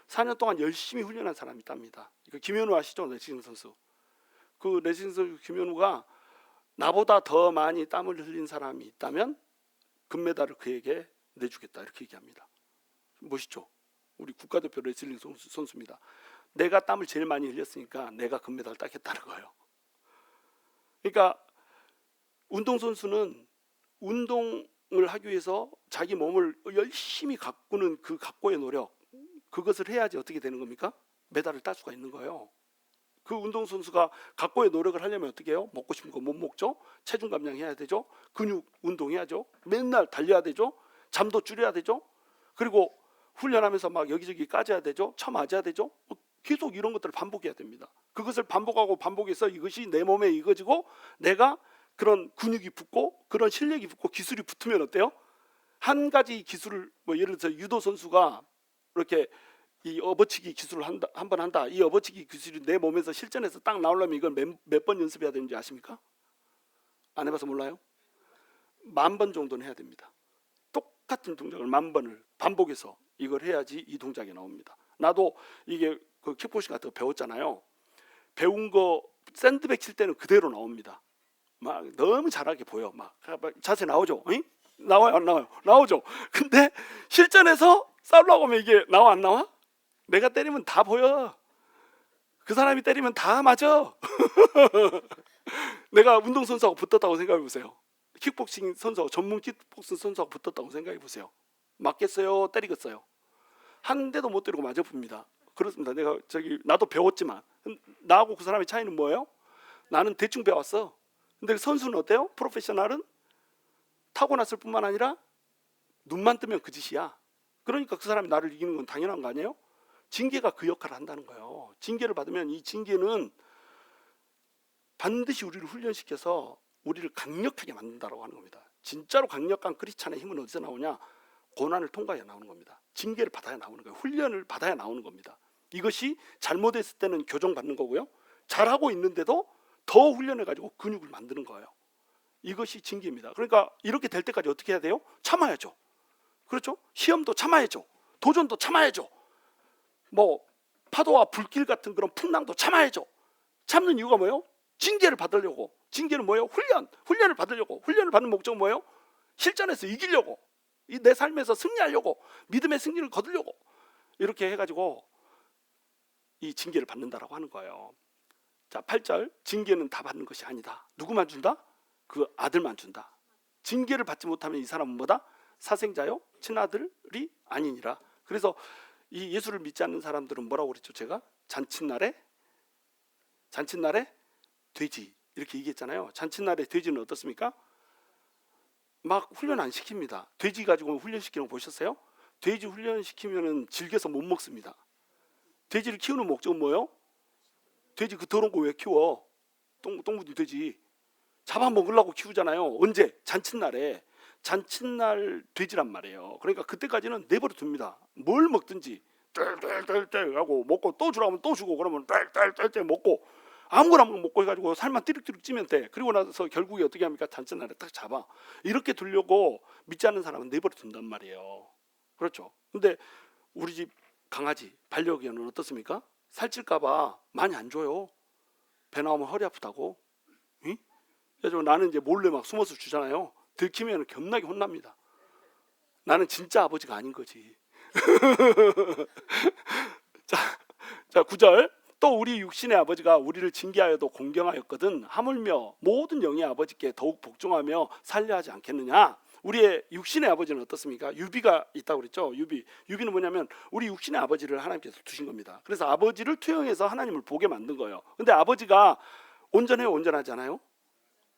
4년 동안 열심히 훈련한 사람이 있답니다. 김현우 아시죠? 레슬링 선수. 그 레슬링 선수 김현우가 나보다 더 많이 땀을 흘린 사람이 있다면 금메달을 그에게 내주겠다, 이렇게 얘기합니다. 멋있죠? 우리 국가대표 레슬링 선수입니다. 내가 땀을 제일 많이 흘렸으니까 내가 금메달을 따겠다는 거예요. 그러니까 운동선수는 운동을 하기 위해서 자기 몸을 열심히 가꾸는 그 각고의 노력, 그것을 해야지 어떻게 되는 겁니까? 메달을 딸 수가 있는 거예요. 그 운동선수가 각고의 노력을 하려면 어떻게 해요? 먹고 싶은 거 못 먹죠? 체중 감량해야 되죠? 근육 운동해야죠? 맨날 달려야 되죠? 잠도 줄여야 되죠? 그리고 훈련하면서 막 여기저기 까져야 되죠? 쳐맞아야 되죠? 계속 이런 것들을 반복해야 됩니다. 그것을 반복하고 반복해서 이것이 내 몸에 익어지고 내가 그런 근육이 붙고 그런 실력이 붙고 기술이 붙으면 어때요? 한 가지 기술을 뭐 예를 들어서 유도 선수가 이렇게 이 업어치기 기술을 한 번 한다. 이 업어치기 기술이 내 몸에서 실전에서 딱 나오려면 이걸 몇 번 연습해야 되는지 아십니까? 안 해봐서 몰라요? 10,000번 정도는 해야 됩니다. 똑같은 동작을 10,000번을 반복해서 이걸 해야지 이 동작이 나옵니다. 나도 이게 그 킥복싱 같은 거 배웠잖아요. 배운 거 샌드백 칠 때는 그대로 나옵니다. 막 너무 잘하게 보여. 막 자세 나오죠? 응? 나와요, 안 나와요? 나오죠. 근데 실전에서 싸우려고 하면 이게 나와, 안 나와? 내가 때리면 다 보여. 그 사람이 때리면 다 맞아. 내가 운동선수하고 붙었다고 생각해 보세요. 킥복싱 선수하고 전문 킥복싱 선수하고 붙었다고 생각해 보세요. 맞겠어요? 때리겠어요? 한 대도 못 때리고 맞아 봅니다. 그렇습니다. 내가 나도 배웠지만 나하고 그 사람의 차이는 뭐예요? 나는 대충 배웠어. 근데 선수는 어때요? 프로페셔널은 타고났을 뿐만 아니라 눈만 뜨면 그 짓이야. 그러니까 그 사람이 나를 이기는 건 당연한 거 아니에요? 징계가 그 역할을 한다는 거예요. 징계를 받으면 이 징계는 반드시 우리를 훈련시켜서 우리를 강력하게 만든다고 하는 겁니다. 진짜로 강력한 크리스찬의 힘은 어디서 나오냐? 고난을 통과해야 나오는 겁니다. 징계를 받아야 나오는 거예요. 훈련을 받아야 나오는 겁니다. 이것이 잘못했을 때는 교정받는 거고요. 잘하고 있는데도 더 훈련해가지고 근육을 만드는 거예요. 이것이 징계입니다. 그러니까 이렇게 될 때까지 어떻게 해야 돼요? 참아야죠. 그렇죠? 시험도 참아야죠. 도전도 참아야죠. 뭐 파도와 불길 같은 그런 풍랑도 참아야죠. 참는 이유가 뭐예요? 징계를 받으려고. 징계는 뭐예요? 훈련을 받으려고. 훈련을 받는 목적은 뭐예요? 실전에서 이기려고. 내 삶에서 승리하려고. 믿음의 승리를 거두려고. 이렇게 해가지고 이 징계를 받는다라고 하는 거예요. 자, 8절. 징계는 다 받는 것이 아니다. 누구만 준다? 그 아들만 준다. 징계를 받지 못하면 이 사람은 뭐다? 사생자요? 친아들이 아니니라. 그래서 이 예수를 믿지 않는 사람들은 뭐라고 그랬죠? 제가 잔칫날에 돼지 이렇게 얘기했잖아요. 잔칫날에 돼지는 어떻습니까? 막 훈련 안 시킵니다. 돼지 가지고 훈련시키는 거 보셨어요? 돼지 훈련시키면은 질겨서 못 먹습니다. 돼지를 키우는 목적은 뭐예요? 돼지 그 더러운 거 왜 키워? 똥 묻은 돼지 잡아먹으려고 키우잖아요. 언제? 잔칫날에. 잔칫날 돼지란 말이에요. 그러니까 그때까지는 내버려 둡니다. 뭘 먹든지 뗄뗄뗄 하고 먹고 또 주라면 또 주고 그러면 뗄뗄뗄 먹고 아무거나 먹고 해가지고 살만 띠룩띠룩 찌면 돼. 그리고 나서 결국에 어떻게 합니까? 잔칫날에 딱 잡아. 이렇게 두려고 믿지 않는 사람은 내버려 둔단 말이에요. 그렇죠. 근데 우리 집 강아지 반려견은 어떻습니까? 살찔까봐 많이 안 줘요. 배 나오면 허리 아프다고. 응? 그래서 나는 이제 몰래 막 숨어서 주잖아요. 들키면 겁나게 혼납니다. 나는 진짜 아버지가 아닌 거지. 자 9절. 또 우리 육신의 아버지가 우리를 징계하여도 공경하였거든 하물며 모든 영의 아버지께 더욱 복종하며 살려하지 않겠느냐. 우리의 육신의 아버지는 어떻습니까? 유비가 있다고 그랬죠. 유비는 뭐냐면 우리 육신의 아버지를 하나님께서 두신 겁니다. 그래서 아버지를 투영해서 하나님을 보게 만든 거예요. 근데 아버지가 온전해요? 온전하지 않아요?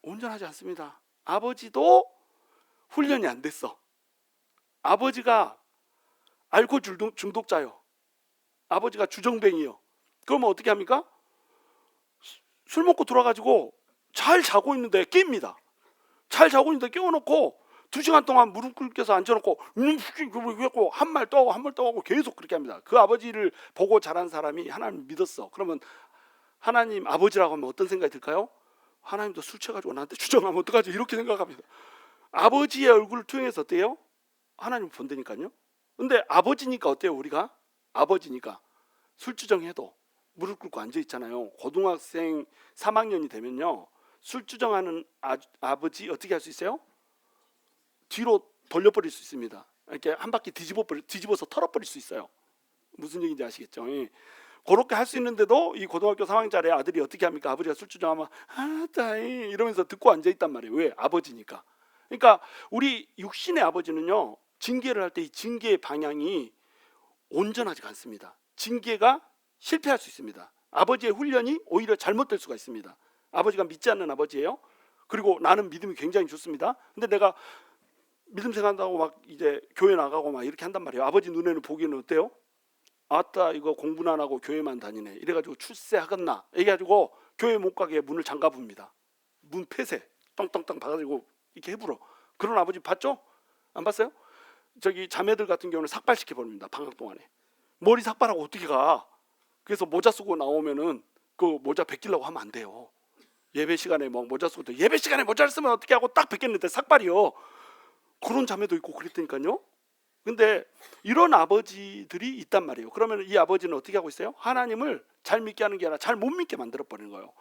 온전하지 않습니다. 아버지도 훈련이 안 됐어. 아버지가 알코올 중독자요. 아버지가 주정뱅이요. 그러면 어떻게 합니까? 술 먹고 돌아가지고 잘 자고 있는데 깹니다. 잘 자고 있는데 깨워놓고 2시간 동안 무릎 꿇겨서 앉혀놓고 한 말 또 하고 계속 그렇게 합니다. 그 아버지를 보고 자란 사람이 하나님 믿었어. 그러면 하나님 아버지라고 하면 어떤 생각이 들까요? 하나님도 술 취해가지고 나한테 주정하면 어떡하지? 이렇게 생각합니다. 아버지의 얼굴을 투영해서 어때요? 하나님 본다니까요. 근데 아버지니까 어때요? 우리가 아버지니까 술 주정해도 무릎 꿇고 앉아 있잖아요. 고등학생 3학년이 되면요, 술 주정하는 아버지 어떻게 할 수 있어요? 뒤로 돌려버릴 수 있습니다. 이렇게 한 바퀴 뒤집어서 털어버릴 수 있어요. 무슨 얘기인지 아시겠죠? 예. 그렇게 할 수 있는데도 이 고등학교 3학년짜리 아들이 어떻게 합니까? 아버지가 술 주정하면 아따이 이러면서 듣고 앉아 있단 말이에요. 왜? 아버지니까. 그러니까 우리 육신의 아버지는요, 징계를 할 때 이 징계의 방향이 온전하지 않습니다. 징계가 실패할 수 있습니다. 아버지의 훈련이 오히려 잘못될 수가 있습니다. 아버지가 믿지 않는 아버지예요. 그리고 나는 믿음이 굉장히 좋습니다. 근데 내가 믿음 생활한다고 막 이제 교회 나가고 막 이렇게 한단 말이에요. 아버지 눈에는 보기에는 어때요? 아따 이거 공부는 안 하고 교회만 다니네. 이래가지고 출세하겠나? 이래가지고 교회 못 가게 문을 잠가 봅니다. 문 폐쇄 똥똥똥 박아가지고 이렇게 해불어. 그런 아버지 봤죠? 안 봤어요? 저기 자매들 같은 경우는 삭발시켜 버립니다. 방학 동안에. 머리 삭발하고 어떻게 가? 그래서 모자 쓰고 나오면은 그 모자 벗기려고 하면 안 돼요. 예배 시간에 뭐 모자 쓰고 예배 시간에 모자를 쓰면 어떻게 하고 딱 벗겼는데 삭발이요. 그런 자매도 있고 그랬다니까요. 근데 이런 아버지들이 있단 말이에요. 그러면 이 아버지는 어떻게 하고 있어요? 하나님을 잘 믿게 하는 게 아니라 잘 못 믿게 만들어 버리는 거예요.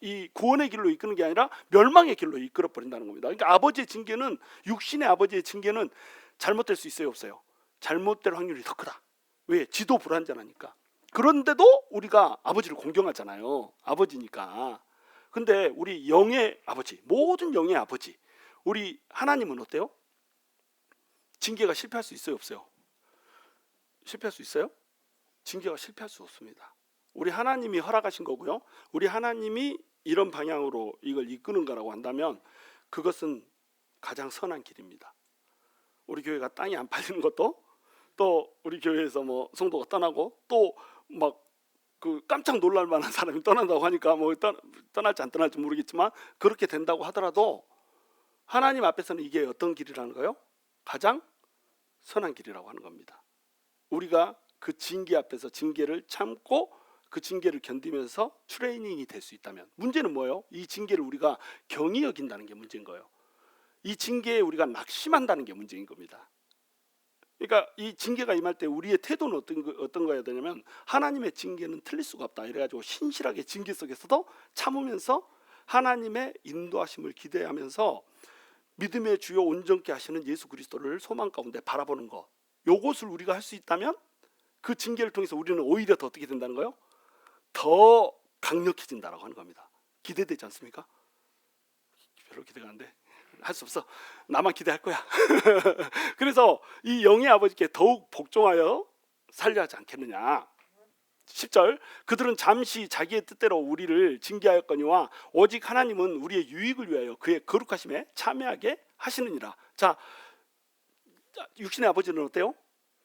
이 구원의 길로 이끄는 게 아니라 멸망의 길로 이끌어 버린다는 겁니다. 그러니까 아버지의 징계는, 육신의 아버지의 징계는 잘못될 수 있어요, 없어요? 잘못될 확률이 더 크다. 왜? 지도 불완전하니까. 그런데도 우리가 아버지를 공경하잖아요. 아버지니까. 근데 우리 영의 아버지, 모든 영의 아버지, 우리 하나님은 어때요? 징계가 실패할 수 있어요, 없어요? 실패할 수 있어요? 징계가 실패할 수 없습니다. 우리 하나님이 허락하신 거고요. 우리 하나님이 이런 방향으로 이걸 이끄는 거라고 한다면 그것은 가장 선한 길입니다. 우리 교회가 땅이 안 팔리는 것도, 또 우리 교회에서 뭐 성도가 떠나고, 또 막 그 깜짝 놀랄 만한 사람이 떠난다고 하니까 뭐 떠날지 안 떠날지 모르겠지만, 그렇게 된다고 하더라도 하나님 앞에서는 이게 어떤 길이라는 거예요? 가장 선한 길이라고 하는 겁니다. 우리가 그 징계 앞에서 징계를 참고 그 징계를 견디면서 트레이닝이 될 수 있다면, 문제는 뭐예요? 이 징계를 우리가 경히 여긴다는 게 문제인 거예요. 이 징계에 우리가 낙심한다는 게 문제인 겁니다. 그러니까 이 징계가 임할 때 우리의 태도는 어떤 거여야 되냐면, 하나님의 징계는 틀릴 수가 없다 이래가지고 신실하게 징계 속에서도 참으면서 하나님의 인도하심을 기대하면서 믿음의 주요 온전케 하시는 예수 그리스도를 소망 가운데 바라보는 것, 요것을 우리가 할 수 있다면 그 징계를 통해서 우리는 오히려 더 어떻게 된다는 거예요? 더 강력해진다라고 하는 겁니다. 기대되지 않습니까? 별로 기대가 안 돼. 할 수 없어. 나만 기대할 거야. 그래서 이 영의 아버지께 더욱 복종하여 살려 하지 않겠느냐. 10절, 그들은 잠시 자기의 뜻대로 우리를 징계하였거니와 오직 하나님은 우리의 유익을 위하여 그의 거룩하심에 참여하게 하시느니라. 자, 육신의 아버지는 어때요?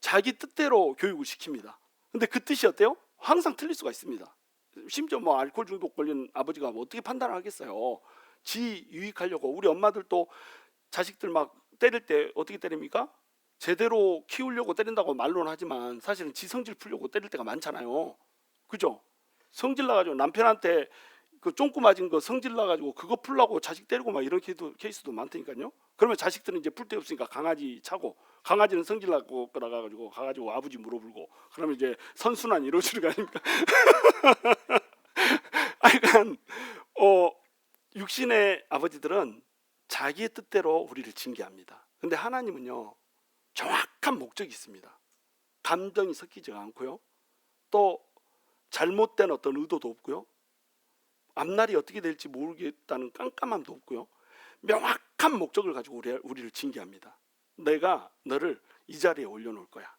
자기 뜻대로 교육을 시킵니다. 근데 그 뜻이 어때요? 항상 틀릴 수가 있습니다. 심지어 뭐 알코올 중독 걸린 아버지가 뭐 어떻게 판단을 하겠어요? 지 유익하려고. 우리 엄마들도 자식들 막 때릴 때 어떻게 때립니까? 제대로 키우려고 때린다고 말로는 하지만 사실은 지 성질 풀려고 때릴 때가 많잖아요. 그죠? 성질 나가지고 남편한테 그 쫑꾸 맞은 거 성질 나가지고 그거 풀려고 자식 때리고 막 이런 케이스도 많다니까요. 그러면 자식들은 이제 풀 데 없으니까 강아지 차고, 강아지는 성질 나고 나가가지고 가가지고 아버지 물어불고, 그러면 이제 선순환 이루어지는 거 아닙니까? 그러니까 육신의 아버지들은 자기의 뜻대로 우리를 징계합니다. 근데 하나님은요, 정확한 목적이 있습니다. 감정이 섞이지가 않고요, 또 잘못된 어떤 의도도 없고요, 앞날이 어떻게 될지 모르겠다는 깜깜함도 없고요, 명확한 목적을 가지고 우리를 징계합니다. 내가 너를 이 자리에 올려놓을 거야.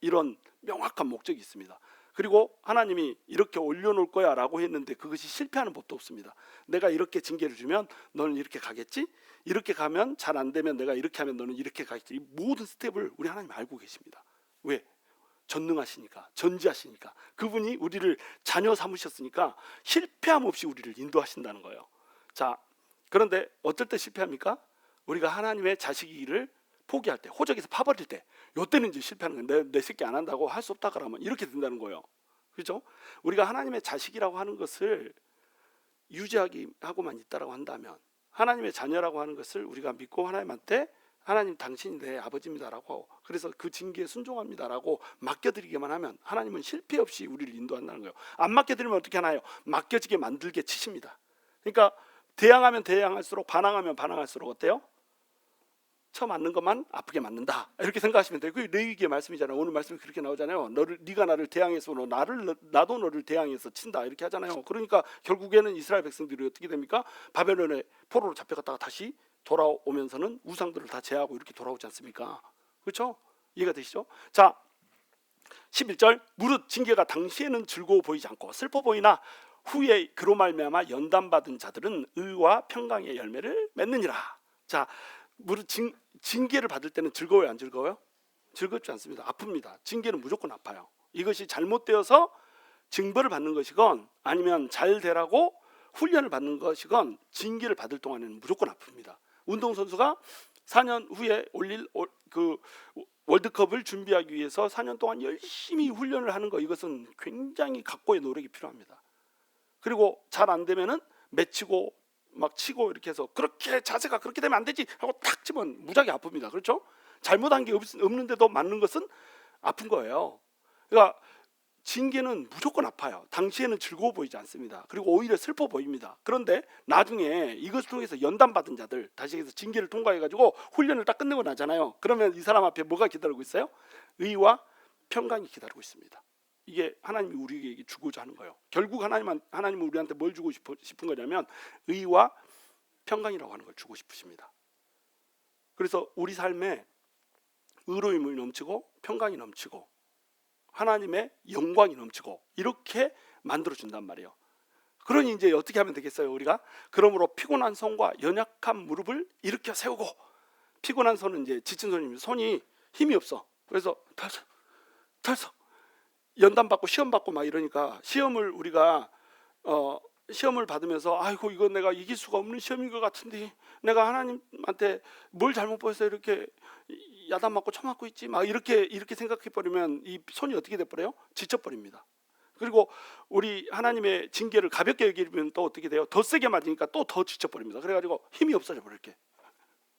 이런 명확한 목적이 있습니다. 그리고 하나님이 이렇게 올려놓을 거야 라고 했는데 그것이 실패하는 법도 없습니다. 내가 이렇게 징계를 주면 너는 이렇게 가겠지, 이렇게 가면 잘 안 되면 내가 이렇게 하면 너는 이렇게 가겠지. 이 모든 스텝을 우리 하나님 알고 계십니다. 왜? 전능하시니까, 전지하시니까. 그분이 우리를 자녀 삼으셨으니까 실패함 없이 우리를 인도하신다는 거예요. 자, 그런데 어떨 때 실패합니까? 우리가 하나님의 자식이기를 포기할 때, 호적에서 파버릴 때, 요때는 이제 실패하는 거예요. 내 새끼 안 한다고 할 수 없다 그러면 이렇게 된다는 거예요. 그렇죠? 우리가 하나님의 자식이라고 하는 것을 유지하고만 있다라고 한다면, 하나님의 자녀라고 하는 것을 우리가 믿고 하나님한테 하나님 당신이 내 아버지입니다라고, 그래서 그 징계에 순종합니다라고 맡겨드리기만 하면 하나님은 실패 없이 우리를 인도한다는 거예요. 안 맡겨드리면 어떻게 하나요? 맡겨지게 만들게 치십니다. 그러니까 대항하면 대항할수록, 반항하면 반항할수록 어때요? 처음 맞는 것만 아프게 맞는다, 이렇게 생각하시면 돼요. 그게 레위기의 말씀이잖아요. 오늘 말씀이 그렇게 나오잖아요. 네가 나를 대항해서 나도 너를 대항해서 친다, 이렇게 하잖아요. 그러니까 결국에는 이스라엘 백성들이 어떻게 됩니까? 바벨론의 포로로 잡혀갔다가 다시 돌아오면서는 우상들을 다 제하고 이렇게 돌아오지 않습니까? 그렇죠? 이해가 되시죠? 자, 11절, 무릇 징계가 당시에는 즐거워 보이지 않고 슬퍼 보이나 후에 그로 말미암아 연단받은 자들은 의와 평강의 열매를 맺느니라. 자, 무릇 징계를 받을 때는 즐거워요, 안 즐거워요? 즐겁지 않습니다. 아픕니다. 징계는 무조건 아파요. 이것이 잘못되어서 징벌을 받는 것이건 아니면 잘 되라고 훈련을 받는 것이건 징계를 받을 동안에는 무조건 아픕니다. 운동선수가 4년 후에 그 월드컵을 준비하기 위해서 4년 동안 열심히 훈련을 하는 거, 이것은 굉장히 각고의 노력이 필요합니다. 그리고 잘 안 되면은 맺히고 막 치고 이렇게 해서, 그렇게 자세가 그렇게 되면 안 되지 하고 탁 치면 무지하게 아픕니다. 그렇죠? 잘못한 게 없는데도 맞는 것은 아픈 거예요. 그러니까 징계는 무조건 아파요. 당시에는 즐거워 보이지 않습니다. 그리고 오히려 슬퍼 보입니다. 그런데 나중에 이것을 통해서 연단받은 자들, 다시 해서 징계를 통과해가지고 훈련을 딱 끝내고 나잖아요. 그러면 이 사람 앞에 뭐가 기다리고 있어요? 의와 평강이 기다리고 있습니다. 이게 하나님이 우리에게 주고자 하는 거예요. 결국 하나님은 우리한테 뭘 주고 싶은 거냐면 의와 평강이라고 하는 걸 주고 싶으십니다. 그래서 우리 삶에 의로움이 넘치고 평강이 넘치고 하나님의 영광이 넘치고 이렇게 만들어준단 말이에요. 그러니 이제 어떻게 하면 되겠어요? 우리가 그러므로 피곤한 손과 연약한 무릎을 일으켜 세우고, 피곤한 손은 이제 지친 손입니다. 손이 힘이 없어. 그래서 털썩 연단 받고 시험 받고 막 이러니까, 시험을 우리가 시험을 받으면서 아이고 이거 내가 이길 수가 없는 시험인 것 같은데 내가 하나님한테 뭘 잘못 보여서 이렇게 야단 맞고 쳐맞고 있지 막 이렇게 생각해 버리면 이 손이 어떻게 돼 버려요? 지쳐 버립니다. 그리고 우리 하나님의 징계를 가볍게 여기면 또 어떻게 돼요? 더 세게 맞으니까 또 더 지쳐 버립니다. 그래가지고 힘이 없어져 버릴게.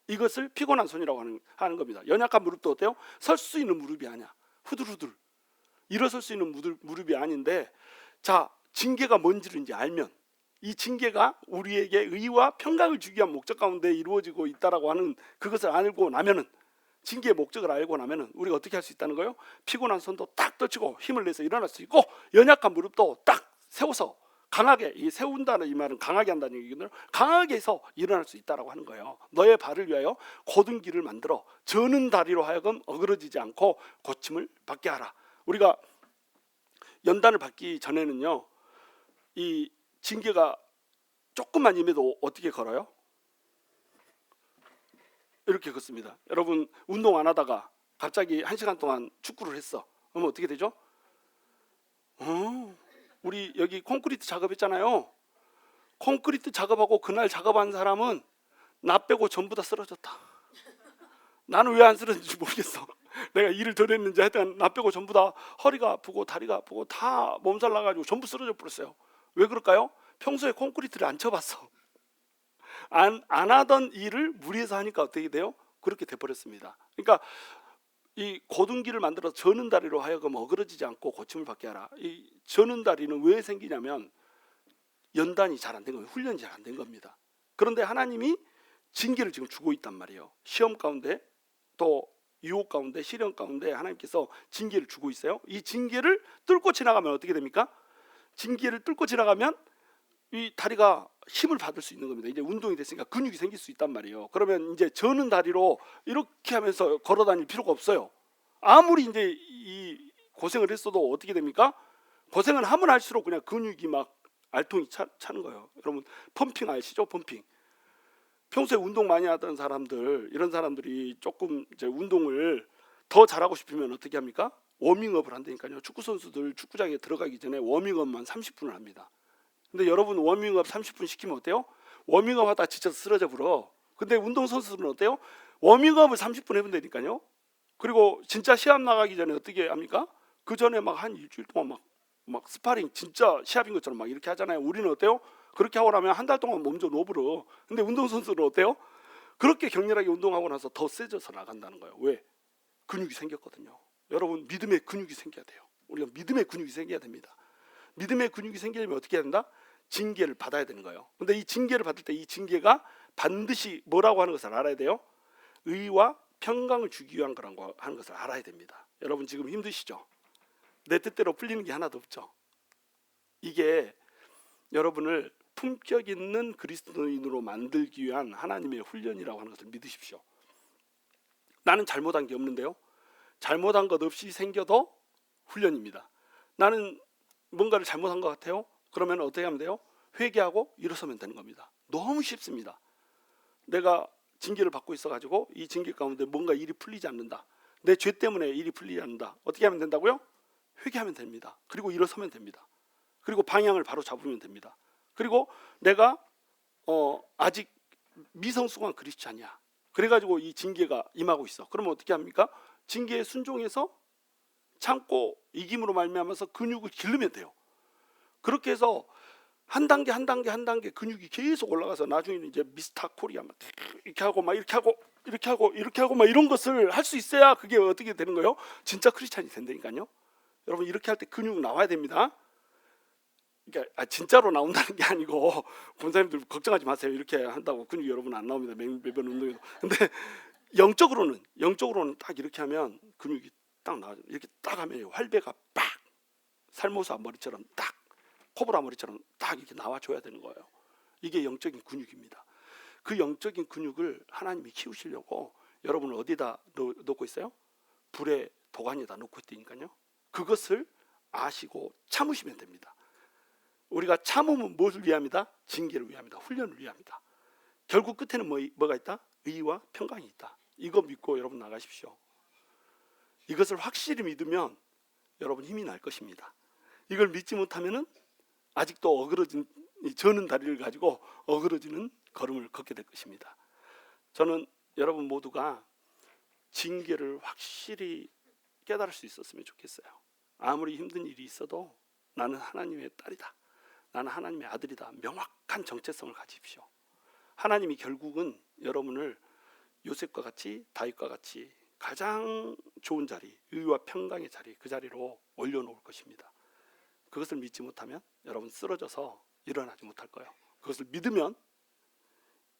이것을 피곤한 손이라고 하는 겁니다. 연약한 무릎도 어때요? 설 수 있는 무릎이 아니야. 후들후들 일어설 수 있는 무릎이 아닌데, 자, 징계가 뭔지를 이제 알면, 이 징계가 우리에게 의와 평강을 주기 위한 목적 가운데 이루어지고 있다라고 하는 그것을 알고 나면은, 징계의 목적을 알고 나면은 우리가 어떻게 할 수 있다는 거예요? 피곤한 손도 딱 떨치고 힘을 내서 일어날 수 있고, 연약한 무릎도 딱 세워서 강하게, 이 세운다는 이 말은 강하게 한다는 얘기거든요. 강하게 해서 일어날 수 있다라고 하는 거예요. 너의 발을 위하여 곧은 길을 만들어 저는 다리로 하여금 어그러지지 않고 고침을 받게 하라. 우리가 연단을 받기 전에는요, 이 징계가 조금만 임해도 어떻게 걸어요? 이렇게 걷습니다. 여러분 운동 안 하다가 갑자기 1시간 동안 축구를 했어. 그러면 어떻게 되죠? 우리 여기 콘크리트 작업했잖아요. 콘크리트 작업하고 그날 작업한 사람은 나 빼고 전부 다 쓰러졌다. 나는 왜 안 쓰러졌는지 모르겠어. 내가 일을 덜 했는지 하여튼 나 빼고 전부 다 허리가 아프고 다리가 아프고 다 몸살 나가지고 전부 쓰러져 버렸어요. 왜 그럴까요? 평소에 콘크리트를 안 쳐봤어. 안 하던 일을 무리해서 하니까 어떻게 돼요? 그렇게 돼버렸습니다. 그러니까 이 곧은 길을 만들어서 저는 다리로 하여금 어그러지지 않고 고침을 받게 하라. 이 저는 다리는 왜 생기냐면 연단이 잘 안 된 거예요. 훈련이 잘 안 된 겁니다. 그런데 하나님이 징계를 지금 주고 있단 말이에요. 시험 가운데, 또 유혹 가운데, 시련 가운데 하나님께서 징계를 주고 있어요. 이 징계를 뚫고 지나가면 어떻게 됩니까? 징계를 뚫고 지나가면 이 다리가 힘을 받을 수 있는 겁니다. 이제 운동이 됐으니까 근육이 생길 수 있단 말이에요. 그러면 이제 저는 다리로 이렇게 하면서 걸어 다닐 필요가 없어요. 아무리 이제 이 고생을 했어도 어떻게 됩니까? 고생을 하면 할수록 그냥 근육이 막 알통이 차는 거예요. 여러분 펌핑 아시죠? 펌핑. 평소에 운동 많이 하던 사람들, 이런 사람들이 조금 이제 운동을 더 잘하고 싶으면 어떻게 합니까? 워밍업을 한다니까요. 축구 선수들 축구장에 들어가기 전에 워밍업만 30분을 합니다. 근데 여러분 워밍업 30분 시키면 어때요? 워밍업 하다 지쳐서 쓰러져 버려. 근데 운동선수들은 어때요? 워밍업을 30분 해본다니까요. 그리고 진짜 시합 나가기 전에 어떻게 합니까? 그 전에 막 한 일주일 동안 막 스파링, 진짜 시합인 것처럼 막 이렇게 하잖아요. 우리는 어때요? 그렇게 하고 나면 한 달 동안 몸 좀 노브러. 근데 운동선수는 어때요? 그렇게 격렬하게 운동하고 나서 더 세져서 나간다는 거예요. 왜? 근육이 생겼거든요. 여러분 믿음의 근육이 생겨야 돼요. 우리가 믿음의 근육이 생겨야 됩니다. 믿음의 근육이 생기려면 어떻게 해야 된다? 징계를 받아야 되는 거예요. 근데 이 징계를 받을 때 이 징계가 반드시 뭐라고 하는 것을 알아야 돼요? 의와 평강을 주기 위한 거라고 하는 것을 알아야 됩니다. 여러분 지금 힘드시죠? 내 뜻대로 풀리는 게 하나도 없죠. 이게 여러분을 품격 있는 그리스도인으로 만들기 위한 하나님의 훈련이라고 하는 것을 믿으십시오. 나는 잘못한 게 없는데요. 잘못한 것 없이 생겨도 훈련입니다. 나는 뭔가를 잘못한 것 같아요. 그러면 어떻게 하면 돼요? 회개하고 일어서면 되는 겁니다. 너무 쉽습니다. 내가 징계를 받고 있어가지고 이 징계 가운데 뭔가 일이 풀리지 않는다. 내 죄 때문에 일이 풀리지 않는다. 어떻게 하면 된다고요? 회개하면 됩니다. 그리고 일어서면 됩니다. 그리고 방향을 바로 잡으면 됩니다. 그리고 내가 아직 미성숙한 크리스찬이야. 그래가지고 이 징계가 임하고 있어. 그러면 어떻게 합니까? 징계에 순종해서 참고 이김으로 말미암아서 근육을 기르면 돼요. 그렇게 해서 한 단계 한 단계 한 단계 근육이 계속 올라가서 나중에는 이제 미스터 코리아 막 이렇게 하고 막 이렇게 하고 이렇게 하고 이렇게 하고 막 이런 것을 할 수 있어야 그게 어떻게 되는 거예요? 진짜 크리스찬이 된다니까요. 여러분 이렇게 할 때 근육 나와야 됩니다. 그러니까 진짜로 나온다는 게 아니고 권사님들 걱정하지 마세요. 이렇게 한다고 근육이 여러분 안 나옵니다. 매번 운동해도. 근데 영적으로는 딱 이렇게 하면 근육이 딱 나와요. 이렇게 딱 하면 활배가 빡 살모사 머리처럼 딱 코브라 머리처럼 딱 이렇게 나와줘야 되는 거예요. 이게 영적인 근육입니다. 그 영적인 근육을 하나님이 키우시려고 여러분을 어디다 놓고 있어요? 불의 도가니에다 놓고 있다니까요. 그것을 아시고 참으시면 됩니다. 우리가 참음은 무엇을 위함이다? 징계를 위함이다. 훈련을 위함이다. 결국 끝에는 뭐가 있다? 의와 평강이 있다. 이거 믿고 여러분 나가십시오. 이것을 확실히 믿으면 여러분 힘이 날 것입니다. 이걸 믿지 못하면은 아직도 어그러진 저는 다리를 가지고 어그러지는 걸음을 걷게 될 것입니다. 저는 여러분 모두가 징계를 확실히 깨달을 수 있었으면 좋겠어요. 아무리 힘든 일이 있어도 나는 하나님의 딸이다. 나는 하나님의 아들이다. 명확한 정체성을 가지십시오. 하나님이 결국은 여러분을 요셉과 같이 다윗과 같이 가장 좋은 자리, 의와 평강의 자리, 그 자리로 올려놓을 것입니다. 그것을 믿지 못하면 여러분 쓰러져서 일어나지 못할 거예요. 그것을 믿으면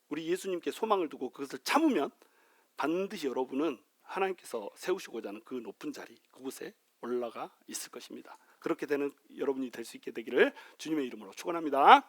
우리 예수님께 소망을 두고 그것을 참으면 반드시 여러분은 하나님께서 세우시고자 하는 그 높은 자리, 그곳에 올라가 있을 것입니다. 그렇게 되는 여러분이 될 수 있게 되기를 주님의 이름으로 축원합니다.